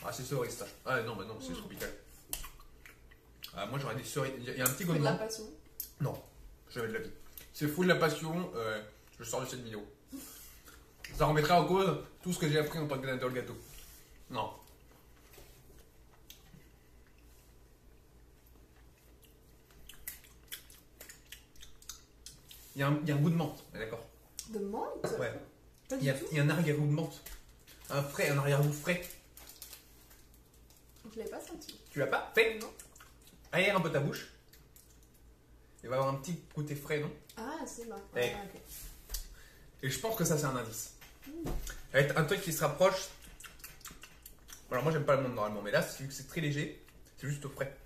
Ah, c'est cerise, ça. Ah, non, mais non, c'est tropical. Ah, moi, j'aurais des cerises. Il y a un petit goût Fruits de de la menthe. passion. Non, jamais de la vie. C'est fou de la passion, je sors de cette vidéo. Ça remettra en cause tout ce que j'ai appris en tant que créateur de gâteau. Non. Il y a un goût de menthe, on est d'accord. De menthe. Ouais. Pas Il du y a, tout. il y a un arrière-goût de menthe. Un arrière-goût frais. Je l'ai pas senti. Tu l'as pas fait? Non. Aère un peu ta bouche. Il va y avoir un petit côté frais, non? Ah, c'est bon. Eh. Ouais, ok. Et je pense que ça, c'est un indice. Avec un truc qui se rapproche. Alors, moi, j'aime pas le monde normalement, mais là, vu que c'est très léger, c'est juste frais.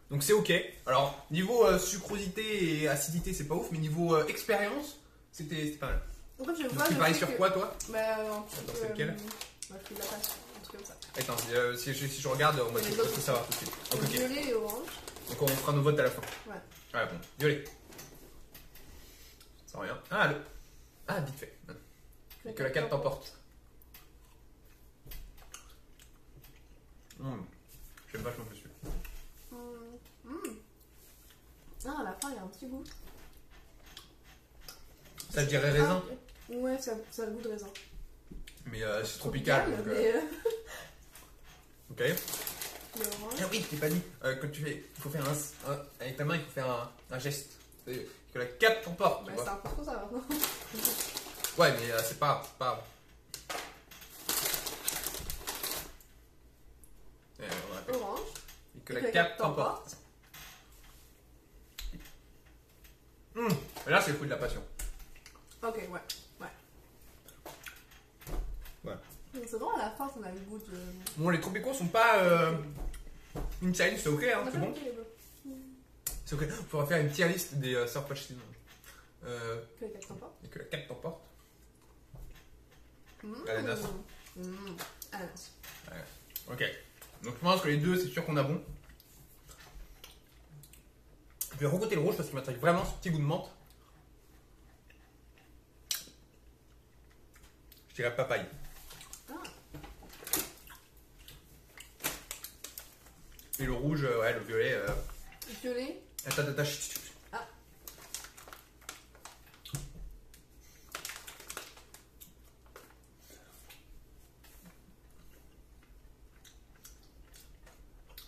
Donc, c'est ok. Alors, niveau sucrosité et acidité, c'est pas ouf, mais niveau expérience, c'était pas mal. En fait, je Donc, vois. tu le paries fait sur que- quoi, toi? Bah, un petit Attends, peu, c'est lequel fruits de la passion, un truc comme ça. Attends, si je regarde, on va Et les tout autres savoir tout de suite. Donc, ok. Violet et orange. Donc, on fera nos votes à la fin. Ouais. Ouais, bon. Violet. Sans rien. Ah, vite fait. Et que la 4 t'emporte. J'aime vachement plus celui. Ah, à la fin, il y a un petit goût. Ça, je dirais raisin. Ah, ok. Ouais, ça a le goût de raisin. Mais c'est tropical. Donc, Mais, ok. l'orange. Ah oui, je t'ai pas dit. Quand tu fais, il faut faire avec ta main, il faut faire un geste. C'est que la 4 t'emporte. Bah, Tu c'est vois. un peu trop ça maintenant. Ouais, mais c'est pas grave. C'est pas grave. On va appeler. Orange. Et que la 4 t'emporte. Là, c'est le fruit de la passion. Ok, ouais. Ouais. Donc, c'est vraiment à la fin qu'on a le goût de. Bon, les tropicaux sont pas insane, c'est ok, hein, On a c'est pas bon. goûté les deux. C'est ok. Il faudra faire une tier list des Sour Patch Kids. Que les 4 sympas. Et que la 4 t'emporte. Ananas. Ananas. Ok. Donc je pense que les deux, c'est sûr qu'on a bon. Je vais regoûter le rouge parce qu'il m'attaque vraiment ce petit goût de menthe. Je dirais papaye. Ah. Et le rouge, ouais, le violet. Violet. Attends, chut. Ah.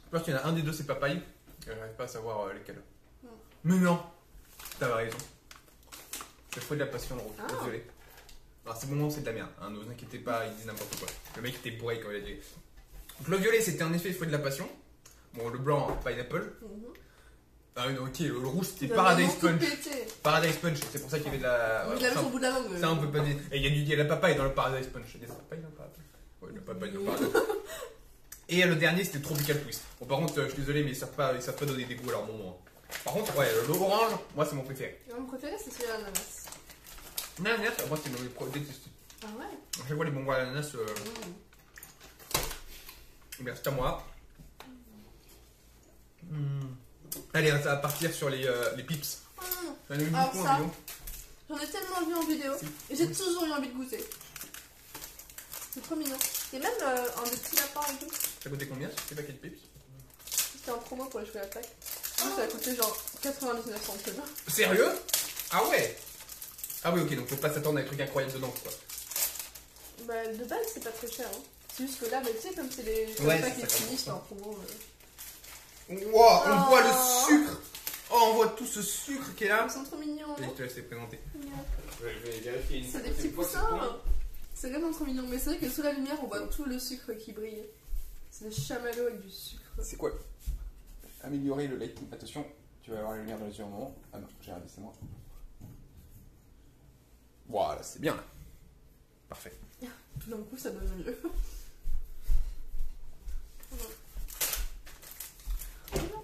Je pense qu'il y en a un des deux, c'est papaye. Et j'arrive pas à savoir lesquels. Mais non. T'avais raison. C'est le fruit de la passion, le rouge. Ah. Désolé. Alors c'est bon, c'est de la merde. Hein, ne vous inquiétez pas, il dit n'importe quoi. Le mec était bourré quand il a dit. Donc le violet, c'était en effet le fruit de la passion. Bon, le blanc, pineapple. Ah non, ok, le rouge, c'était Paradise Punch. Paradise Punch, c'est pour ça qu'il y avait de la. Il avait son bout de la langue. Ça, on peut pas dire. Et il y a la papaye dans le Paradise Punch. Il y a la papaye dans le Paradise Punch. Ouais, la papaye dans le Paradise Punch. Et le dernier, c'était Tropical Twist. Bon, par contre, je suis désolé, mais ils savent pas donner des goûts à leur moment. Par contre, ouais, l'orange, moi, c'est mon préféré. Mon préféré, c'est celui à l'ananas. L'ananas, moi, c'est mon détesté. Ah ouais. À chaque fois, les bonbons à l'ananas. Bien, c'est à moi. Allez, ça va partir sur les pips. J'en ai eu Alors beaucoup en ça, vidéo. j'en ai tellement vu en vidéo et j'ai toujours eu envie de goûter. C'est trop mignon. Et même un des petits lapins et tout. Ça coûtait combien ce paquet de pips? C'était en promo pour les cheveux à plaque. Moi, ça a coûté genre 99 centimes. Sérieux? Ah ouais? Ah oui, ok, donc faut pas s'attendre à des trucs incroyables dedans, quoi. Bah, de base, c'est pas très cher. Hein. C'est juste que là, bah, tu sais, comme c'est les Ouais, paquets c'est ça, finis, comme c'est ça. en promo. Wow, on Oh. voit le sucre! Oh, on voit tout ce sucre qui est là! Ils sont trop mignons. Allez, je te laisse les présenter. Mignons. Je vais vérifier une C'est des petits poussins. C'est vraiment trop mignon. Mais c'est vrai que sous la lumière, on voit tout le sucre qui brille. C'est des chamallows avec du sucre. C'est quoi? Améliorer le lighting. Attention, tu vas avoir la lumière dans les yeux un moment. Ah non, j'ai raté, c'est moi. Voilà, c'est bien là. Parfait. Tout d'un coup, ça donne mieux.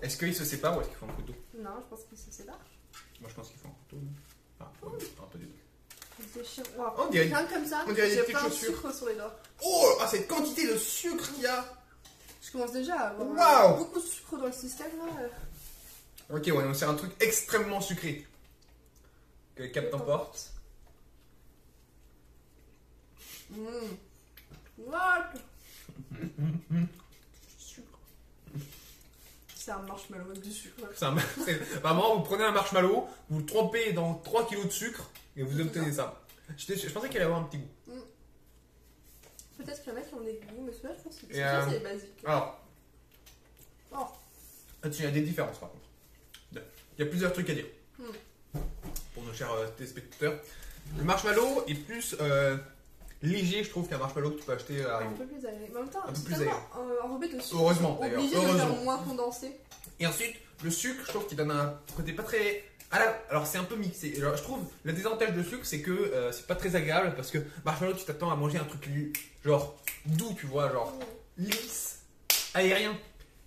Est-ce qu'ils se séparent ou est-ce qu'ils font un couteau? Non, je pense qu'ils se séparent. Moi je pense qu'ils font un couteau. Ah, ouais, un peu des deux. Ils déchirent. Wow. On dirait- Rien comme ça, on dirait des j'ai petites plein de chaussures. sucre sur les doigts. Oh, ah, cette quantité de sucre qu'il y a! Je commence déjà à avoir Waouh. beaucoup de sucre dans le système là. Ok, ouais, donc c'est un truc extrêmement sucré. Que le cap t'emporte. What? Sucre. C'est un marshmallow avec du sucre. Vraiment, vous prenez un marshmallow, vous le trempez dans 3 kilos de sucre et vous obtenez ça. Je pensais qu'il allait avoir un petit goût. Peut-être qu'il y en a qui ont des goûts, mais celui-là, je pense que Et, c'est basique. Alors, Oh. là-dessus, il y a des différences par contre. Il y a plusieurs trucs à dire. Pour nos chers téléspectateurs. Le marshmallow est plus léger, je trouve, qu'un marshmallow que tu peux acheter à Un Haribo. peu plus agréable. Mais en même temps, Un peu c'est plus tellement enrobé de sucre. Heureusement, Obligé d'ailleurs, de le faire heureusement. moins condensé. Et ensuite, le sucre, je trouve qu'il donne un côté pas très. Alors, c'est un peu mixé. Alors, je trouve le désavantage de sucre, c'est que c'est pas très agréable parce que marshmallow, tu t'attends à manger un truc genre doux, tu vois, genre lisse, aérien.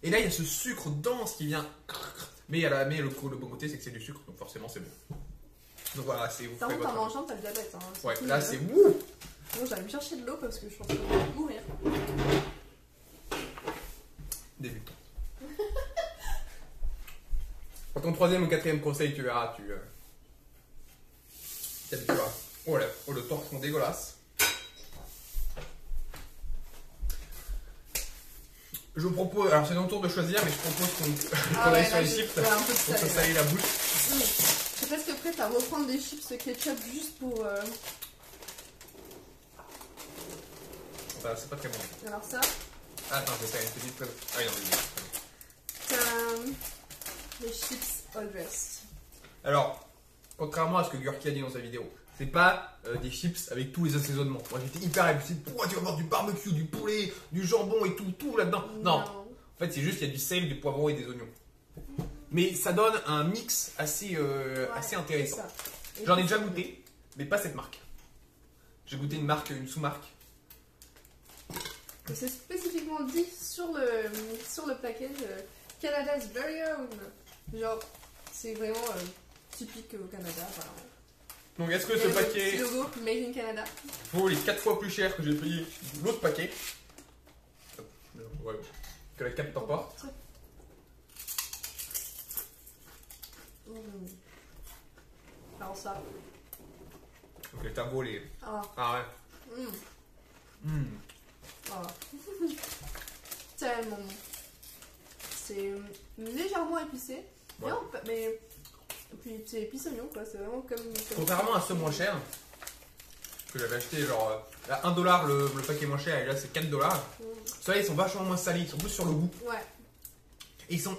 Et là, il y a ce sucre dense qui vient. Mais le bon côté, c'est que c'est du sucre, donc forcément, c'est bon. Donc voilà, c'est vous Par ferez contre, en votre. mangeant, t'as le diabète. Hein. Ouais, tout, là, c'est wouh! Bon, j'allais me chercher de l'eau parce que je suis en train de mourir. Débutant. Pour ton troisième ou quatrième conseil, tu verras, tu t'habitueras. Oh là, oh, le torchon dégueulasse. Je vous propose, alors c'est ton tour de choisir, mais je propose qu'on aille sur les chips Ouais, un peu de pour se salé, salir la bouche. Je suis presque prête à reprendre des chips ketchup juste pour. Enfin, c'est pas très bon. Alors ça, Ah, attends, je vais faire une petite preuve. Ah oui, non, mais... les chips all dressed. Alors, contrairement à ce que Gurki a dit dans sa vidéo, c'est pas des chips avec tous les assaisonnements. Moi j'étais hyper habitué. Pourquoi tu vas avoir du barbecue, du poulet, du jambon et tout là-dedans? Non. En fait, c'est juste qu'il y a du sel, du poivron et des oignons. Mais ça donne un mix assez intéressant. J'en ai déjà goûté, mais pas cette marque. J'ai goûté une sous-marque. C'est spécifiquement dit sur le package Canada's Very Own. Genre, c'est vraiment typique au Canada. Voilà. Donc est-ce que Et ce le paquet petit logo Made in Canada. vaut les 4 fois plus cher que j'ai payé l'autre paquet? Ouais, que la cap t'emporte. Alors ça. Donc les tableaux, les. Ah. Ah ouais. Ah. Tellement bon. C'est légèrement épicé. Ouais. Non, mais. Puis c'est épice oignon quoi, c'est vraiment comme. Contrairement à ceux moins chers, que j'avais acheté genre à 1$ le paquet moins cher et là c'est 4$. Ceux-là ils sont vachement moins salés, ils sont plus sur le goût. Ouais. Et ils sont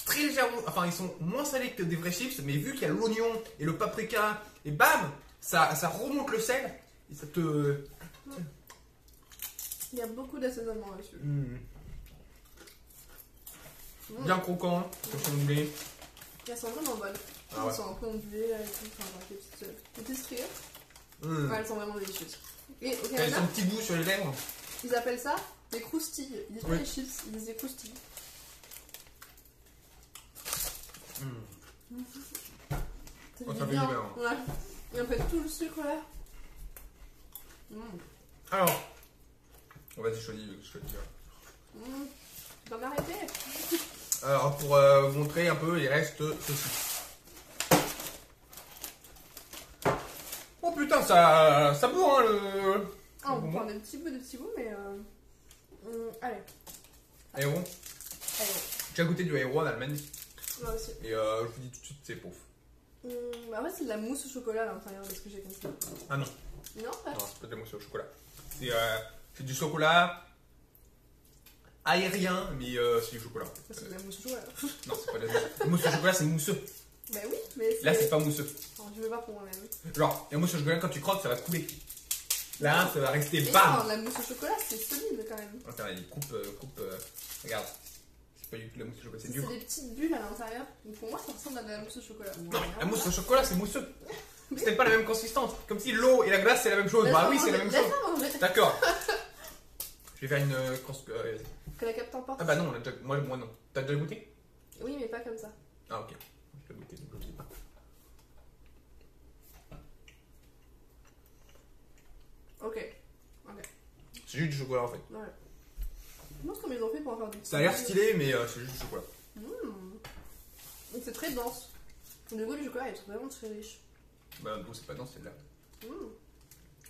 très légèrement, enfin ils sont moins salés que des vrais chips, mais vu qu'il y a l'oignon et le paprika, et bam, ça remonte le sel, et ça te... Il y a beaucoup d'assaisonnement dessus. Bien croquant, comme si on voulait. Elles sont vraiment bonnes. Ah ouais. Elles sont un peu ondulées là et tout. Enfin, des petites striures. Mmh. Ouais, elles sont vraiment délicieuses. Et au Quand ils Canada, ont un petit goût sur les lèvres. ils appellent ça des croustilles. Ils disent pas Oui. des chips, ils disent des croustilles. Ça fait Oh, du ça fait bien. du bien. Ouais. Et après tout le sucre là. Alors, vas-y, choisis, je te le dis. Tu vas m'arrêter. Alors, pour vous montrer un peu, il reste ceci. Oh putain, ça bourre, hein, le... Ah, on prend des petits bouts, mais. Allez. Aéro. Allez. J'ai goûté du Aéro en Allemagne. Moi aussi. Et je vous dis tout de suite, c'est pauvre. Bah, en fait, c'est de la mousse au chocolat à l'intérieur de ce que j'ai compris. Ah non, Non, pas. non, c'est pas de la mousse au chocolat. C'est du chocolat aérien, mais c'est du chocolat. C'est de la mousse au chocolat. Non, c'est pas de la mousse. La mousse au chocolat, c'est mousseux. Bah oui, mais Là, c'est pas mousseux. Alors, je vais voir pour moi-même. Genre, la mousse au chocolat, quand tu croques, ça va couler. Là, ça va rester Mais non, bam. la mousse au chocolat, c'est solide quand même. Attends, il coupe. Regarde. C'est pas du tout de la mousse au chocolat, c'est C'est dur. des petites bulles à l'intérieur. Donc pour moi, ça ressemble à de la mousse au chocolat. Non, la mousse au chocolat, c'est mousseux. C'était pas la même consistance. Comme si l'eau et la glace, c'est la même chose. Bah oui, c'est la même chose. Laisse-moi manger. D'accord. Je vais faire une. Que la cap t'emporte. Ah bah non, on a déjà... moi non. T'as déjà goûté? Oui, mais pas comme ça. Ah ok. Je l'ai goûté, donc je le dis pas. Ok. C'est juste du chocolat en fait. Ouais. Je pense comme ils ont fait pour en faire du. Ça a l'air stylé, mais c'est juste du chocolat. Donc c'est très dense. Le goût du chocolat est vraiment très riche. Bah non, c'est pas dense, c'est de l'air.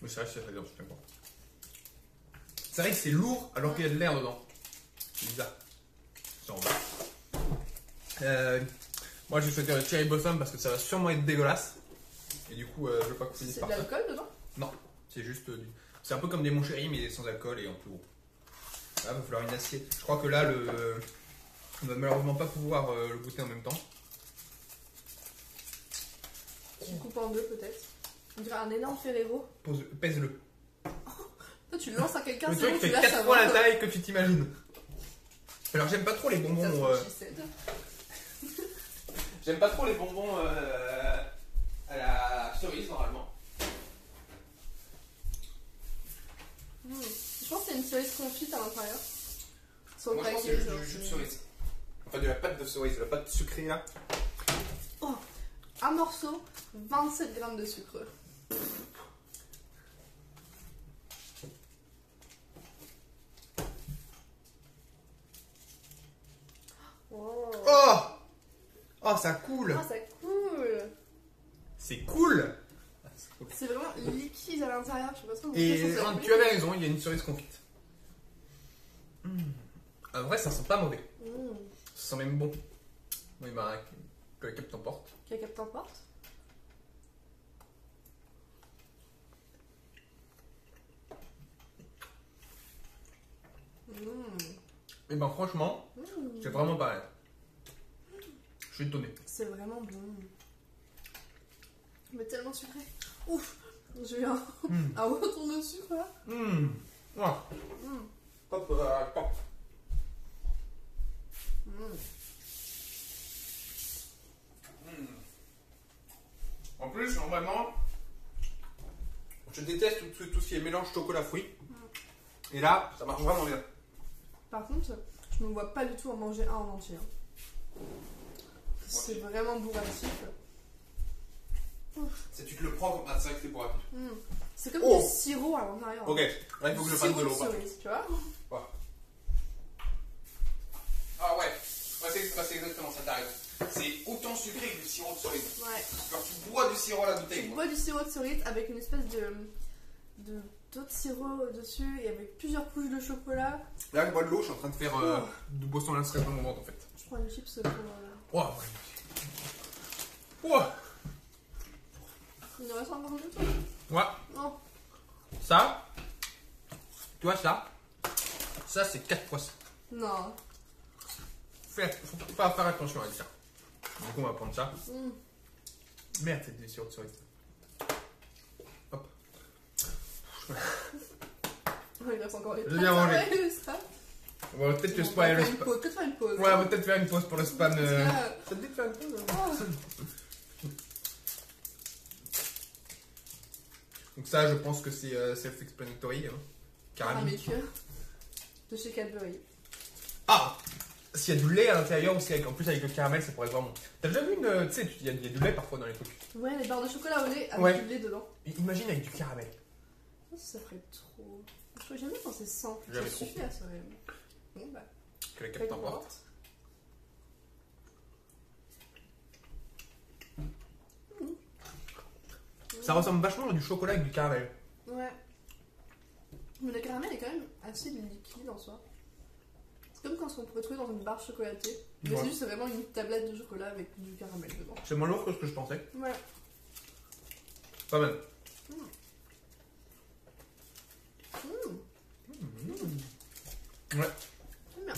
Mais c'est vrai que c'est très dense, je t'aime pas. C'est vrai que c'est lourd alors qu'il y a de l'air dedans. C'est bizarre. Ça en va. Moi je vais choisir le Cherry Blossom parce que ça va sûrement être dégueulasse. Et du coup, je veux pas qu'on finisse C'est par de ça. l'alcool dedans? Non, c'est juste du. C'est un peu comme des Mon Chéri, mais sans alcool et en plus gros. Là, il va falloir une assiette. Je crois que là, on va malheureusement pas pouvoir le goûter en même temps. Tu coupes en deux peut-être. On dirait un énorme Ferrero. Pèse-le. Toi tu le lances à quelqu'un, Le c'est truc bon, fait tu lâches 4 ça fois va. la taille que tu t'imagines. Alors, j'aime pas trop les bonbons. Ça se fait, J'aime pas trop les bonbons à la cerise normalement. Je pense que c'est une cerise confite à l'intérieur. Sur le Moi, je pense que paquet, c'est juste genre, du jus de cerise. Enfin, de la pâte de cerise, de la pâte sucrée là. Oh, un morceau, 27 grammes de sucre. Oh, Oh! Oh, ça coule! ah, ça coule. C'est cool! C'est vraiment liquide à l'intérieur, je sais pas trop. Et tu avais raison, il y a une cerise confite. En vrai, ça sent pas mauvais. Ça sent même bon. Oui, bah, que la cap t'emporte. Quel cap t'emporte? Et ben, franchement, c'est vraiment pareil. Je suis étonné. C'est vraiment bon. Mais tellement sucré. Ouf, j'ai eu un retour de sucre là. Voilà. Hop, hop. En plus, normalement, je déteste tout ce qui est mélange chocolat-fruit. Et là, ça marche vraiment bien. Par contre, je me vois pas du tout en manger un en entier. C'est vraiment bourratif. Si tu te le prends, c'est vrai que c'est pour rapide. C'est comme Oh. des sirops à l'intérieur. Ok, là il faut que je fasse de l'eau. cerise, tu vois. Ah ouais, c'est exactement ça, t'arrives. C'est autant sucré que du sirop de cerise. Ouais. Genre tu bois du sirop à la bouteille. Tu quoi. bois du sirop de cerise avec une espèce d'autres sirop dessus et avec plusieurs couches de chocolat. Là je bois de l'eau, je suis en train de faire de boisson à la dans mon ventre en fait. Je prends une chips pour. Oh, ouais. Il nous reste encore un peu. Ouais. Non. Ça, tu vois ça c'est 4 fois ça. Non. faut pas faire attention avec ça. Donc on va prendre ça. Mmh. Merde, c'est des sirops de cerise. Hop. Oh, il reste encore les J'ai bien mangé. ça. On va peut-être le On spam. va faire une pause, peut-être faire une pause. Ouais, on va peut-être faire une pause pour le spam. Parce que là, Ça te dit de faire une pause oh, Donc ça, je pense que c'est self-explanatory. Hein. Caramel. caramel de chez Cadbury. Ah, s'il y a du lait à l'intérieur ou si en plus avec le caramel, ça pourrait être vraiment. T'as déjà vu une. Tu sais, il y a du lait parfois dans les trucs. Ouais, les barres de chocolat au lait avec Ouais. du lait dedans. Imagine avec du caramel. Oh, ça ferait trop. Je trouve jamais quand c'est sans. Jamais Ça trop. suffit à ça. Bon, bah. Que la carte t'emporte. Ça ressemble vachement à du chocolat avec du caramel. Ouais. Mais le caramel est quand même assez liquide en soi. C'est comme quand on pourrait trouver dans une barre chocolatée. Mais Ouais. c'est juste vraiment une tablette de chocolat avec du caramel dedans. C'est moins lourd que ce que je pensais. Ouais. Pas mal. Ouais. J'aime bien.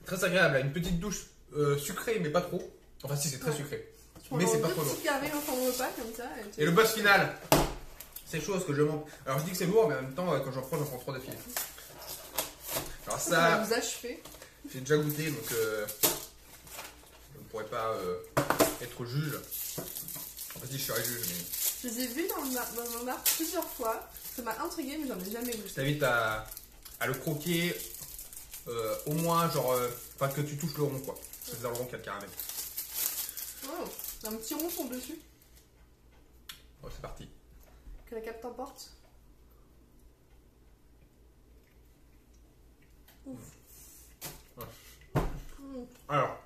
Très agréable, une petite douche sucrée mais pas trop. Enfin si c'est très Ouais. sucré. Tu Mais prends c'est pas deux trop lourd. petits carrés en forme de repas comme ça. Et le boss final, c'est chose que je manque. Alors je dis que c'est lourd mais en même temps quand j'en prends 3 d'affilée. Alors Ça va ça, vous achever. j'ai déjà goûté donc je ne pourrais pas être juge. Enfin si je serais juge mais Je les ai vus dans un bar plusieurs fois. Ça m'a intrigué mais j'en ai jamais je goûté. t'invite à le croquer au moins genre, enfin que tu touches le rond quoi. C'est dans le rond qu'il y a le caramel. Oh, un petit ronçon dessus. Bon, c'est parti. Que la cape t'emporte. Ouf. Ouais. Mmh. Alors,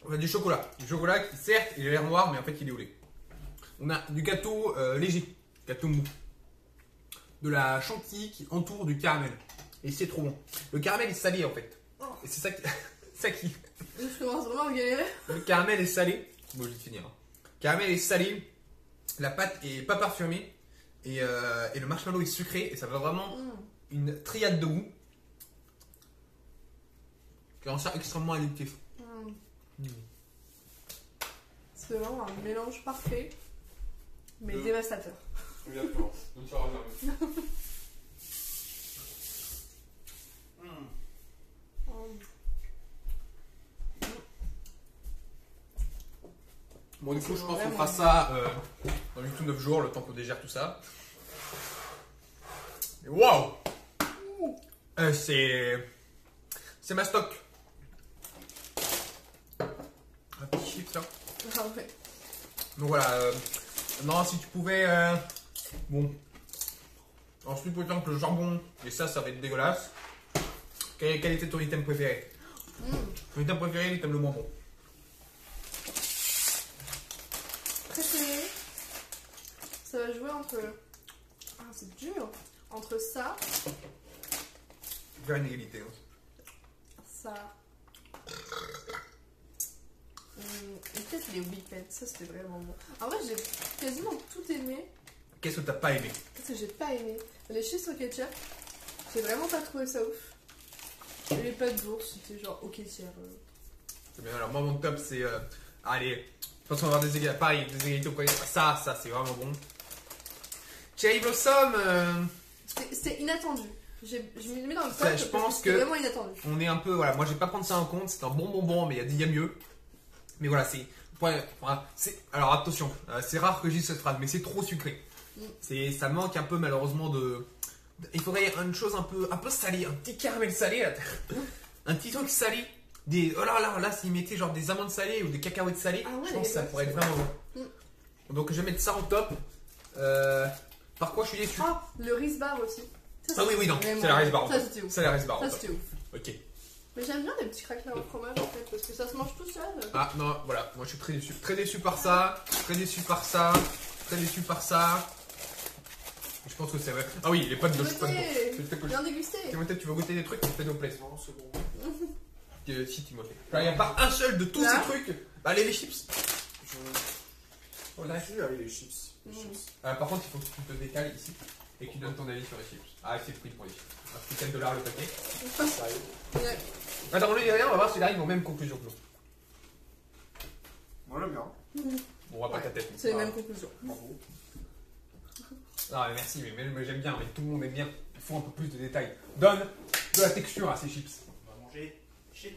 on a du chocolat. Du chocolat qui, certes, il a l'air noir, mais en fait, il est au lait. On a du gâteau léger, gâteau mou. De la chantilly qui entoure du caramel. Et c'est trop bon. Le caramel est salé, en fait. Oh. Et c'est ça qui... ça qui... Je commence vraiment à galérer. Le caramel est salé. Bon, je vais finir. Hein. Le caramel est salé. La pâte est pas parfumée. Et le marshmallow est sucré. Et ça va vraiment une triade de goût. Qui rend ça extrêmement addictif. C'est vraiment un mélange parfait, mais dévastateur. Exactement. Donc ça revient. Bon, du coup, je pense qu'on fera ça dans 8 ou 9 jours, le temps qu'on dégère tout ça. Et waouh! C'est ma stock. Un petit chiffre, ça. Ah ouais. Donc voilà. Non, si tu pouvais. Bon. Ensuite, pour exemple, le jambon, et ça va être dégueulasse. Quel était ton item préféré? Ton item préféré, l'item le moins bon. Préféré, ça va jouer entre. Ah, c'est dur. Entre ça, Faire une égalité. Hein. ça. Et peut-être les Whippets, ça c'était vraiment bon. En vrai, j'ai quasiment tout aimé. Qu'est-ce que t'as pas aimé? Qu'est-ce que j'ai pas aimé? Les chips au ketchup, j'ai vraiment pas trouvé ça ouf. Et les pâtes d'ours, c'était genre ok tiers. C'est bien, alors moi mon top c'est. Allez, je pense qu'on va avoir des égalités. Pareil, des égalités au premier. Ça c'est vraiment bon. Cherry Blossom, C'était inattendu. Je me mets dans le Ça, top je parce pense c'était que- vraiment inattendu. on est un peu. Voilà, moi je vais pas prendre ça en compte, c'est un bon bonbon, mais il y a mieux. Mais voilà, c'est. Ouais, voilà, alors attention, c'est rare que je dise cette phrase, mais c'est trop sucré. Ça manque un peu malheureusement de. Il faudrait une chose un peu salée, un petit caramel salé, là. Un petit truc salé. Oh là, s'ils mettaient genre des amandes salées ou des cacahuètes salées, Ah ouais, je pense que ça les pourrait être vraiment bon. Donc je vais mettre ça en top. Par quoi je suis déçu? Ah, le rice bar aussi. Ça, Ah oui, non, vraiment- c'est la rice bar en Ça top. c'était ouf. C'est la rice bar en Ça top. c'était ouf. Ok. Mais j'aime bien les petits craquelins au fromage en fait, parce que ça se mange tout seul. Ah non, voilà, moi je suis très déçu. Très déçu par ça, très déçu par ça, très déçu par ça. Je pense que c'est vrai. Ah oui, les pâtes de chocolat. Bien dégusté. Timothée, tu veux goûter des trucs? Fais-nous plaisir. Non, c'est bon. Si, Timothée. Il n'y a pas un seul de tous Là. ces trucs. Bah, les chips. On a vu avec les chips. Les chips. Par contre, il faut que tu te décales ici. et que tu donnes ton avis sur les chips. Ah, c'est le prix pour les chips. C'est 4 $ le paquet. Sérieux. Ouais. Attends, on lui dit rien, on va voir s'il arrive aux mêmes conclusions que nous. Moi j'aime bien. Bon, on va pas ta tête. C'est les mêmes conclusions. Bravo. Non, mais merci, mais j'aime bien, mais tout le monde aime bien. Il faut un peu plus de détails. Donne de la texture à ces chips. On va manger chips.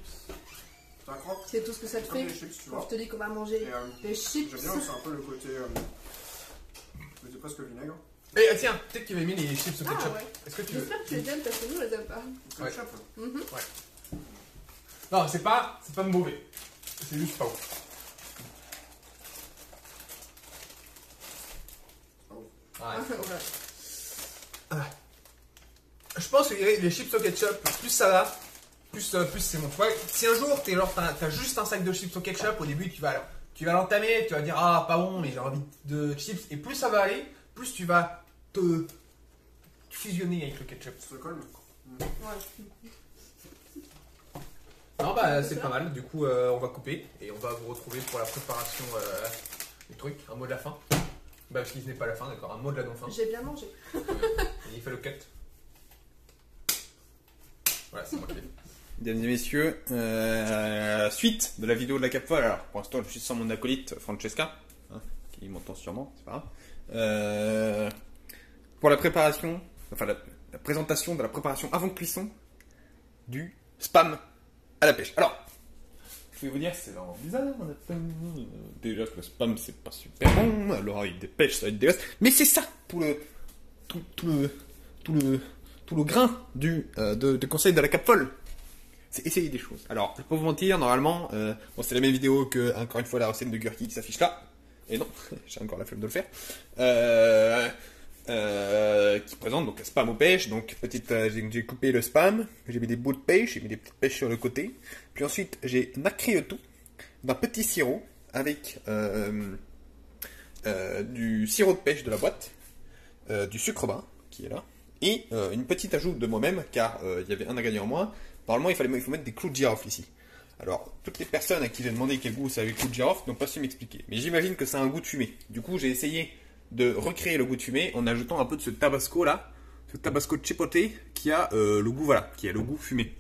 C'est un croque. C'est tout ce que ça te Comme fait. les chips, tu Quand vois. je te dis qu'on va manger Et, des chips. j'aime bien aussi un peu le côté presque vinaigre. Et tiens, peut-être qu'il va aimer les chips au Ah ketchup. ouais. Est-ce que tu veux? J'espère que tu les aimes parce que nous, on les aime pas. Le ketchup. Mhm. Non, c'est pas mauvais. C'est juste pas ouf. Ouais. Voilà. Je pense que les chips au ketchup, plus ça va, plus c'est bon. Tu vois, si un jour t'as juste un sac de chips au ketchup, au début tu vas l'entamer, tu vas dire ah pas bon, mais j'ai envie de chips, et plus ça va aller, plus tu vas te fusionner avec le ketchup. Stockholm. Ouais. Non bah c'est pas mal, du coup on va couper et on va vous retrouver pour la préparation du truc, un mot de la fin. Bah parce qu'il n'est pas la fin, d'accord, un mot de la non-fin. J'ai bien mangé. Et il fait le cut. Voilà, c'est moi qui l'ai fait. Mesdames et messieurs, suite de la vidéo de la Capfol. Alors, pour l'instant, je suis sans mon acolyte Francesca, hein, qui m'entend sûrement, c'est pas grave. Pour la préparation, enfin la présentation de la préparation avant cuisson du spam à la pêche. Alors, je vais vous dire, c'est vraiment bizarre. Déjà que le spam, c'est pas super bon. Alors, avec des pêches, ça va être dégueulasse. Mais c'est ça, tout le grain de conseil de la Capfol. C'est essayer des choses. Alors, je vais pas vous mentir, normalement, bon, c'est la même vidéo que, encore une fois, la recette de Gurki qui s'affiche là. Et non, j'ai encore la flemme de le faire. Qui présente donc un spam aux pêches. Donc, j'ai coupé le spam, j'ai mis des bouts de pêche, j'ai mis des petites pêches sur le côté. Puis ensuite, j'ai nacré le tout d'un petit sirop avec du sirop de pêche de la boîte, du sucre brun qui est là, et une petite ajout de moi-même, car il y avait un ingrédient en moins. Normalement, il faut mettre des clous de girofle ici. Alors, toutes les personnes à qui j'ai demandé quel goût ça avait le clou de girofle n'ont pas su m'expliquer. Mais j'imagine que ça a un goût de fumée. Du coup, j'ai essayé de recréer le goût de fumée en ajoutant un peu de ce tabasco là, ce tabasco chipotle qui a le goût, voilà, qui a le goût fumé.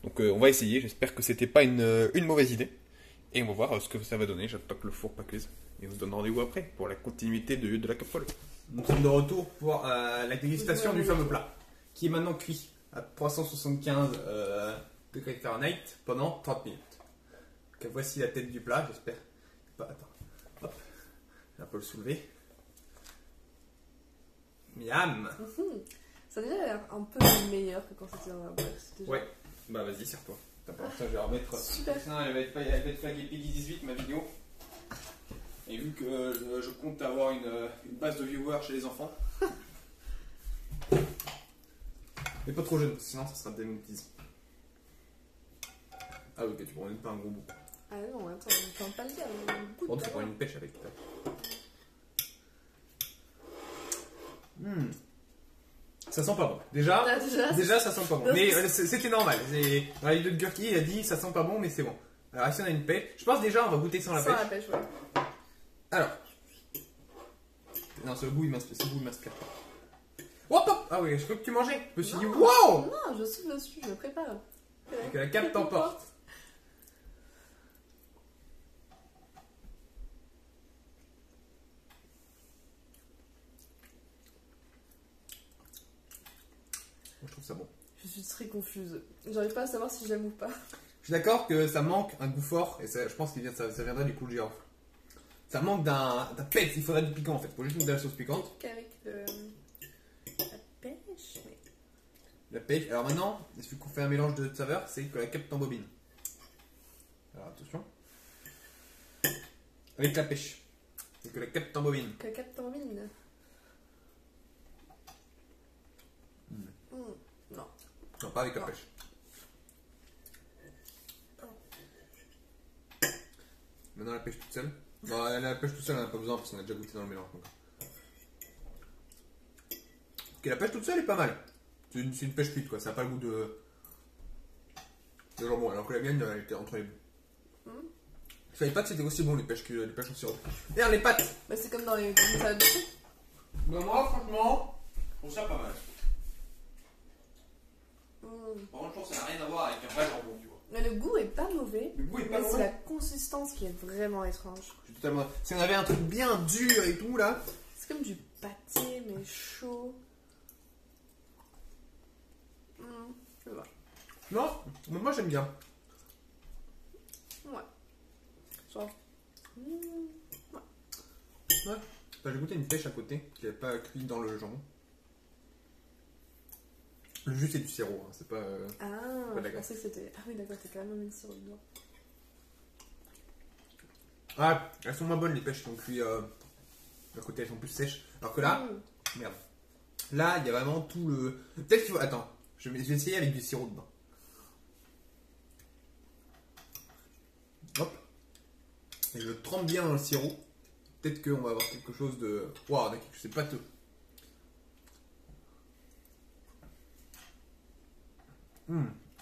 Donc, on va essayer. J'espère que c'était pas une mauvaise idée. Et on va voir ce que ça va donner. J'attends que le four pas cuise. Et on se donne rendez-vous après pour la continuité de la Capfol. Nous sommes de retour pour la dégustation du fameux plat, qui est maintenant cuit à 375 degrés Fahrenheit pendant 30 minutes. Donc, voici la tête du plat, j'espère. Attends, hop, on peut le soulever. Miam. Ça a déjà l'air un peu meilleur que quand c'était dans la boîte. Déjà. Ouais, bah vas-y, serre-toi. Ça, je vais la remettre. Super. Sinon, elle va être flaguée Peggy 18, ma vidéo. Et vu que je compte avoir une base de viewers chez les enfants. Mais pas trop jeune, sinon ça sera démonétisé. Ah ok, tu prends même pas un gros bout. Ah non, attends, on peut pas le dire. Bon, tu prends une pêche avec toi. Ça sent pas bon. Déjà, Ah, déjà ça sent pas bon. Mais c'était normal. Dans la vidéo de Gurki, il a dit ça sent pas bon, mais c'est bon. Alors ici on a une pêche. Je pense déjà on va goûter sans la pêche. Sans la pêche, ouais. Alors. Non, ce goût il m'inspire pas. Hop hop. Ah oui, je crois que tu mangeais. Je me suis dit waouh. Non, je souffle dessus, je me prépare. Que la cape t'emporte. Je trouve ça bon. Je suis très confuse. J'arrive pas à savoir si j'aime ou pas. Je suis d'accord que ça manque un goût fort, et ça, je pense que ça viendrait du clou de girofle. Ça manque d'un pêche, il faudrait du piquant en fait. Il faut juste mettre de la sauce piquante. Qu'avec la pêche, mais... La pêche. Alors maintenant, est-ce qu'on fait un mélange de saveurs? C'est que la cape t'embobine. Alors attention. Avec la pêche. C'est que la cape t'embobine. Que la cape t'embobine. Non. Non, pas avec la pêche. Maintenant la pêche toute seule. Bon, la pêche toute seule, on n'a pas besoin parce qu'on a déjà goûté dans le mélange. Donc. Ok, la pêche toute seule est pas mal. C'est une pêche cuite quoi, ça n'a pas le goût de jambon. Alors que la mienne, elle était entre les deux. Je savais pas que c'était aussi bon les pêches en sirop. Regarde les pâtes. Bah, c'est comme dans les salades de fruits. Bah moi franchement, trouve ça pas mal. Par contre, je trouve que ça n'a rien à voir avec un vrai jambon, tu vois. Mais le goût est pas mauvais. Le goût est pas Mais c'est mauvais. la consistance qui est vraiment étrange. Je suis totalement. Si on avait un truc bien dur et tout là. C'est comme du pâté, mais chaud. Je vois. Non, mais moi j'aime bien. Ouais. Genre. Ouais. J'ai goûté une pêche à côté qui n'avait pas cuit dans le jambon. Le jus c'est du sirop, hein, c'est pas. Ah, Ouais, je d'accord. pensais que c'était. Ah oui, d'accord, t'as quand même mis le sirop dedans. Ah, elles sont moins bonnes les pêches qui ont cuit. À côté elles sont plus sèches. Alors que là, merde. Là il y a vraiment tout le. Peut-être qu'il faut. Attends, je vais essayer avec du sirop dedans. Hop. Et je le trempe bien dans le sirop. Peut-être qu'on va avoir quelque chose de. Waouh, d'accord, c'est pâteux.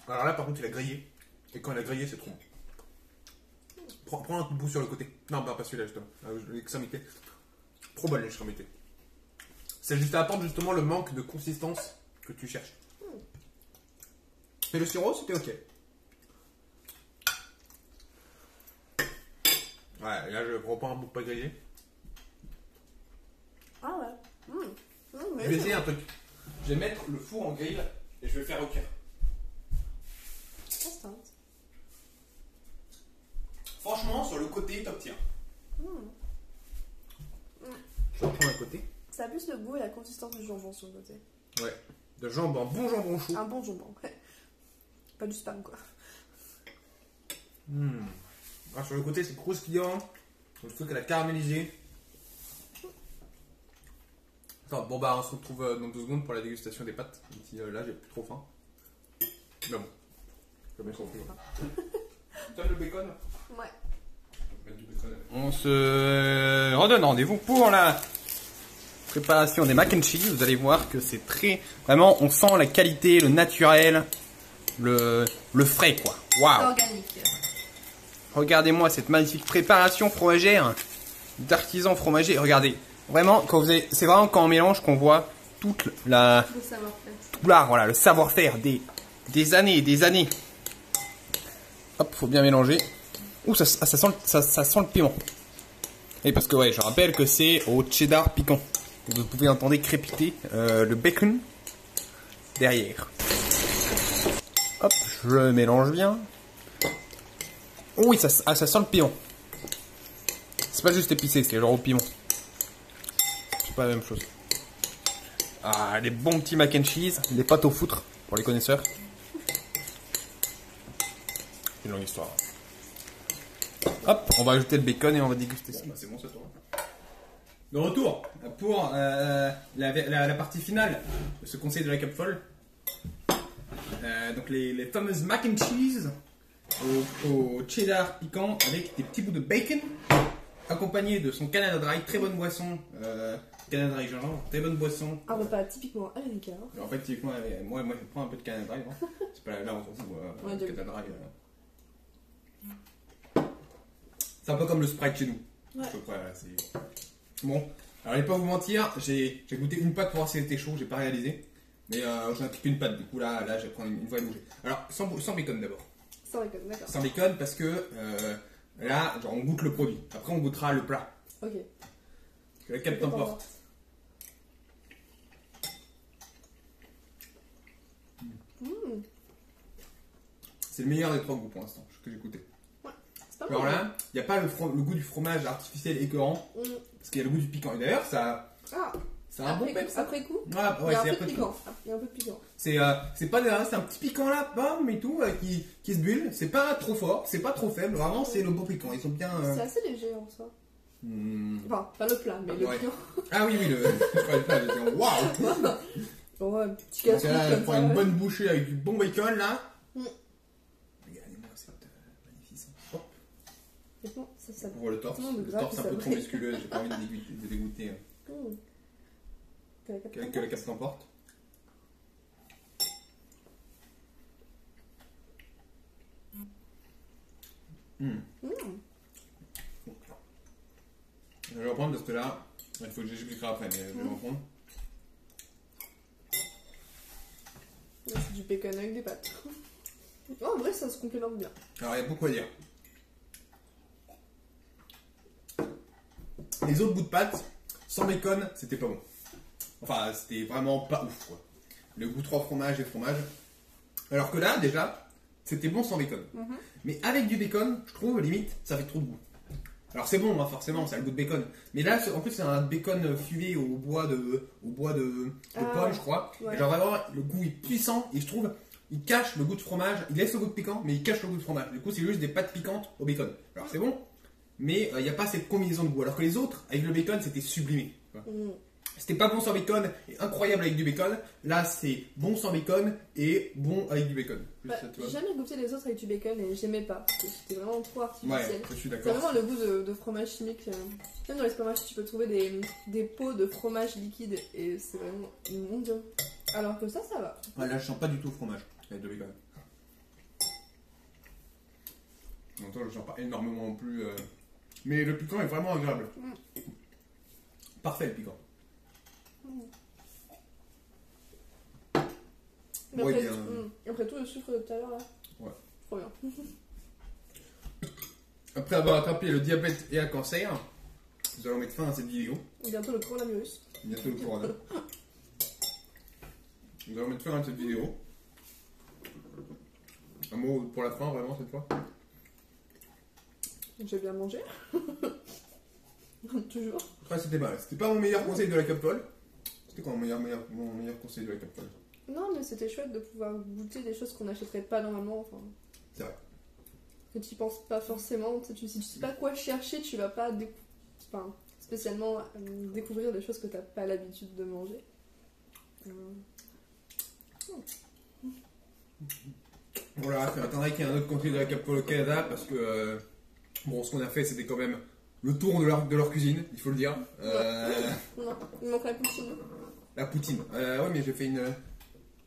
Alors là, par contre, il a grillé. Et quand il a grillé, c'est trop bon. Prends un bout sur le côté. Non, bah, pas celui-là, justement. L'extrémité. Trop bonne l'extrémité. C'est juste, ça apporte justement le manque de consistance que tu cherches. Et le sirop, c'était ok. Ouais, là, je reprends un bout pas grillé. Ah ouais. Je vais essayer un truc. Je vais mettre le four en grill et je vais le faire cuire. Franchement, sur le côté, top tier. Je vais reprendre un côté. Ça a plus le goût et la consistance du jambon sur le côté. Ouais. De jambon, bon jambon chaud. Un bon jambon, ouais. Pas du spam, quoi. Ah, sur le côté, c'est croustillant. Le truc, elle a caramélisé. Attends, bon bah, on se retrouve dans 2 secondes pour la dégustation des pâtes. Même si là, j'ai plus trop faim. Mais bon. Je vais mettre au frigo. Tu aimes le bacon? Ouais. Je vais mettre du bacon avec. On se redonne rendez-vous pour la préparation des mac and cheese. Vous allez voir que c'est très... Vraiment, on sent la qualité, le naturel, le frais, quoi. C'est Waouh! organique. Regardez-moi cette magnifique préparation fromagère d'artisan fromager. Regardez, vraiment, quand vous avez... c'est vraiment quand on mélange qu'on voit toute la... Le savoir-faire. Oula, voilà, le savoir-faire des années et des années. Hop, faut bien mélanger. Ouh, ça sent le piment. Et parce que, ouais, je rappelle que c'est au cheddar piquant. Vous pouvez entendre crépiter le bacon derrière. Hop, je mélange bien. Oh oui, ça sent le piment. C'est pas juste épicé, c'est genre au piment. C'est pas la même chose. Ah, les bons petits mac and cheese, les pâtes au foutre, pour les connaisseurs. C'est une longue histoire. Hop, on va ajouter le bacon et on va déguster ça. C'est bon, ça tourne. De retour pour la partie finale de ce conseil de la Cap Folle. Donc les fameuses mac and cheese au cheddar piquant avec des petits bouts de bacon accompagné de son Canada Dry, très bonne boisson. Canada Dry gingembre, très bonne boisson. Un repas typiquement américain. En fait, typiquement, moi je prends un peu de Canada Dry. Hein. C'est pas là, on s'en fout. Ouais, de- Canada Dry. C'est un peu comme le Sprite chez nous. Ouais. À peu près, là, c'est... Bon, alors je vais pas vous mentir, j'ai goûté une pâte pour voir si elle était chaud, j'ai pas réalisé. Mais j'en ai pris qu'une pâte, du coup là je vais prendre une vraie bouchée. Alors, sans bacon d'abord. Sans bacon, d'accord. Sans bacon parce que là, genre, on goûte le produit. Après, on goûtera le plat. Ok. Que la Cap t'emporte. C'est le meilleur des 3 goûts pour l'instant que j'ai goûté. C'est pas Alors mal. là, il n'y a pas le goût du fromage artificiel écœurant, parce qu'il y a le goût du piquant. Et d'ailleurs, ça Ah, a un bon après, peps. après coup, Ouais, il y a c'est un peu après de tout. piquant. Il y a un peu de piquant. C'est pas c'est un petit piquant là, bam, et tout, qui se bulle. C'est pas trop fort, c'est pas trop faible. Vraiment, c'est le bon piquant. Ils sont bien. C'est assez léger en soi. Enfin, pas le plat, mais le Ouais. piquant. Ah oui, je croyais pas. Je disais, waouh! Bon, ouais, petit Donc casse là, je comme prends ça. une Ouais. bonne bouchée avec du bon bacon là. Mm. Regardez-moi cette magnificence. Hop, Honnêtement, ça pour le torse. Non, mais Le grave, torse un ça peu va. trop musculeux, j'ai pas envie de dégoûter. Que la casse t'emporte. Je vais reprendre parce que là, il faut que j'expliquerai après, mais je vais reprendre. du bacon avec des pâtes. Oh, en vrai, ça se complémente bien. Alors, il y a beaucoup à dire. Les autres bouts de pâte, sans bacon, c'était pas bon. Enfin, c'était vraiment pas ouf, quoi. Le goût 3 fromages et fromage. Alors que là, déjà, c'était bon sans bacon. Mais avec du bacon, je trouve, limite, ça fait trop de goût. Alors c'est bon, hein, forcément, ça a le goût de bacon. Mais là, en plus, c'est un bacon fuvé au bois de pomme, je crois. Ouais. Et genre vraiment, le goût est puissant et je trouve, il cache le goût de fromage. Il laisse le goût de piquant, mais il cache le goût de fromage. Du coup, c'est juste des pâtes piquantes au bacon. Alors c'est bon, mais il n'y a pas cette combinaison de goût. Alors que les autres, avec le bacon, c'était sublimé. C'était pas bon sans bacon et incroyable avec du bacon. Là, c'est bon sans bacon et bon avec du bacon. Bah, Juste, tu vois. j'ai jamais goûté les autres avec du bacon et j'aimais pas. Parce que c'était vraiment trop artificiel. Ouais, je suis C'est d'accord. vraiment le goût de fromage chimique. Même dans les supermarchés, tu peux trouver des pots de fromage liquide et c'est vraiment mon dieu. Alors que ça va. Ouais, là, je sens pas du tout le fromage avec le bacon. En même temps, je sens pas énormément non plus. Mais le piquant est vraiment agréable. Parfait le piquant. Mais Ouais, après, bien. après tout le sucre de tout à l'heure là. Ouais. Trop bien. Après avoir attrapé le diabète et un cancer, nous allons mettre fin à cette vidéo. Bientôt le coronavirus. Bientôt le corona. Nous allons mettre fin à cette vidéo. Un mot pour la fin, vraiment, cette fois. J'ai bien mangé. Toujours. Après, c'était mal. C'était pas mon meilleur conseil de la Capole. C'était quoi mon meilleur conseil de la Capole? Non, mais c'était chouette de pouvoir goûter des choses qu'on n'achèterait pas normalement. Enfin, C'est vrai. que tu y penses pas forcément. Si tu sais pas quoi chercher, tu vas pas spécialement découvrir des choses que t'as pas l'habitude de manger. Voilà, il attendrait qu'il y ait un autre conseil de la Capole au Canada parce que, bon, ce qu'on a fait, c'était quand même le tour de leur cuisine, il faut le dire. Non, il manque la poutine. La poutine. Ouais, mais j'ai fait une.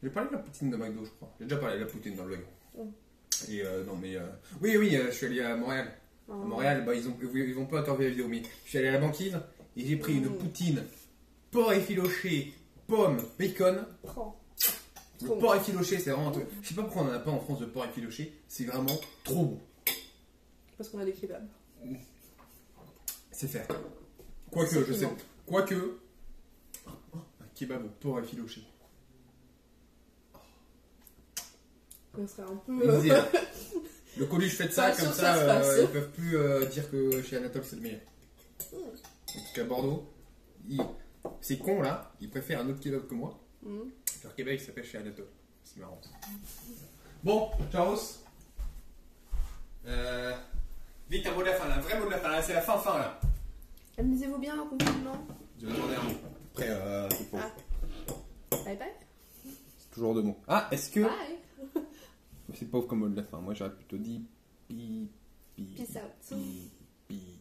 J'ai parlé de la poutine de McDo, je crois. J'ai déjà parlé de la poutine dans le vlog. Et non, mais. Oui, je suis allé à Montréal. À Montréal, bah, ils vont pas interviewer la vidéo, mais je suis allé à la banquise et j'ai pris une poutine, porc effiloché, pomme, bacon. Oh. Le Trop porc effiloché, c'est vraiment un truc. Je sais pas pourquoi on en a pas en France de porc effiloché, c'est vraiment trop bon. Parce qu'on a des kebabs. C'est faire. Quoique, je sais. Quoique. Un kebab au porc effiloché. On serait un peu. Ils disaient, le Coluche fait de ça, Pas comme sûr que ça se ça, passe. ils peuvent plus dire que chez Anatole c'est le meilleur. En tout cas, Bordeaux, c'est con là, ils préfèrent un autre kebab que moi. Leur kebab il s'appelle chez Anatole. C'est marrant ça. Bon, ciao. Vite, un mot de la fin, là, un vrai mot de la fin, là, c'est la fin là. Amusez-vous bien au confinement. Je vais demander un mot. Après, c'est pauvre. Bye bye. C'est toujours deux mots. Ah, est-ce que. Bye. C'est pauvre comme mot de la fin. Moi j'aurais plutôt dit. Peace out. Pi.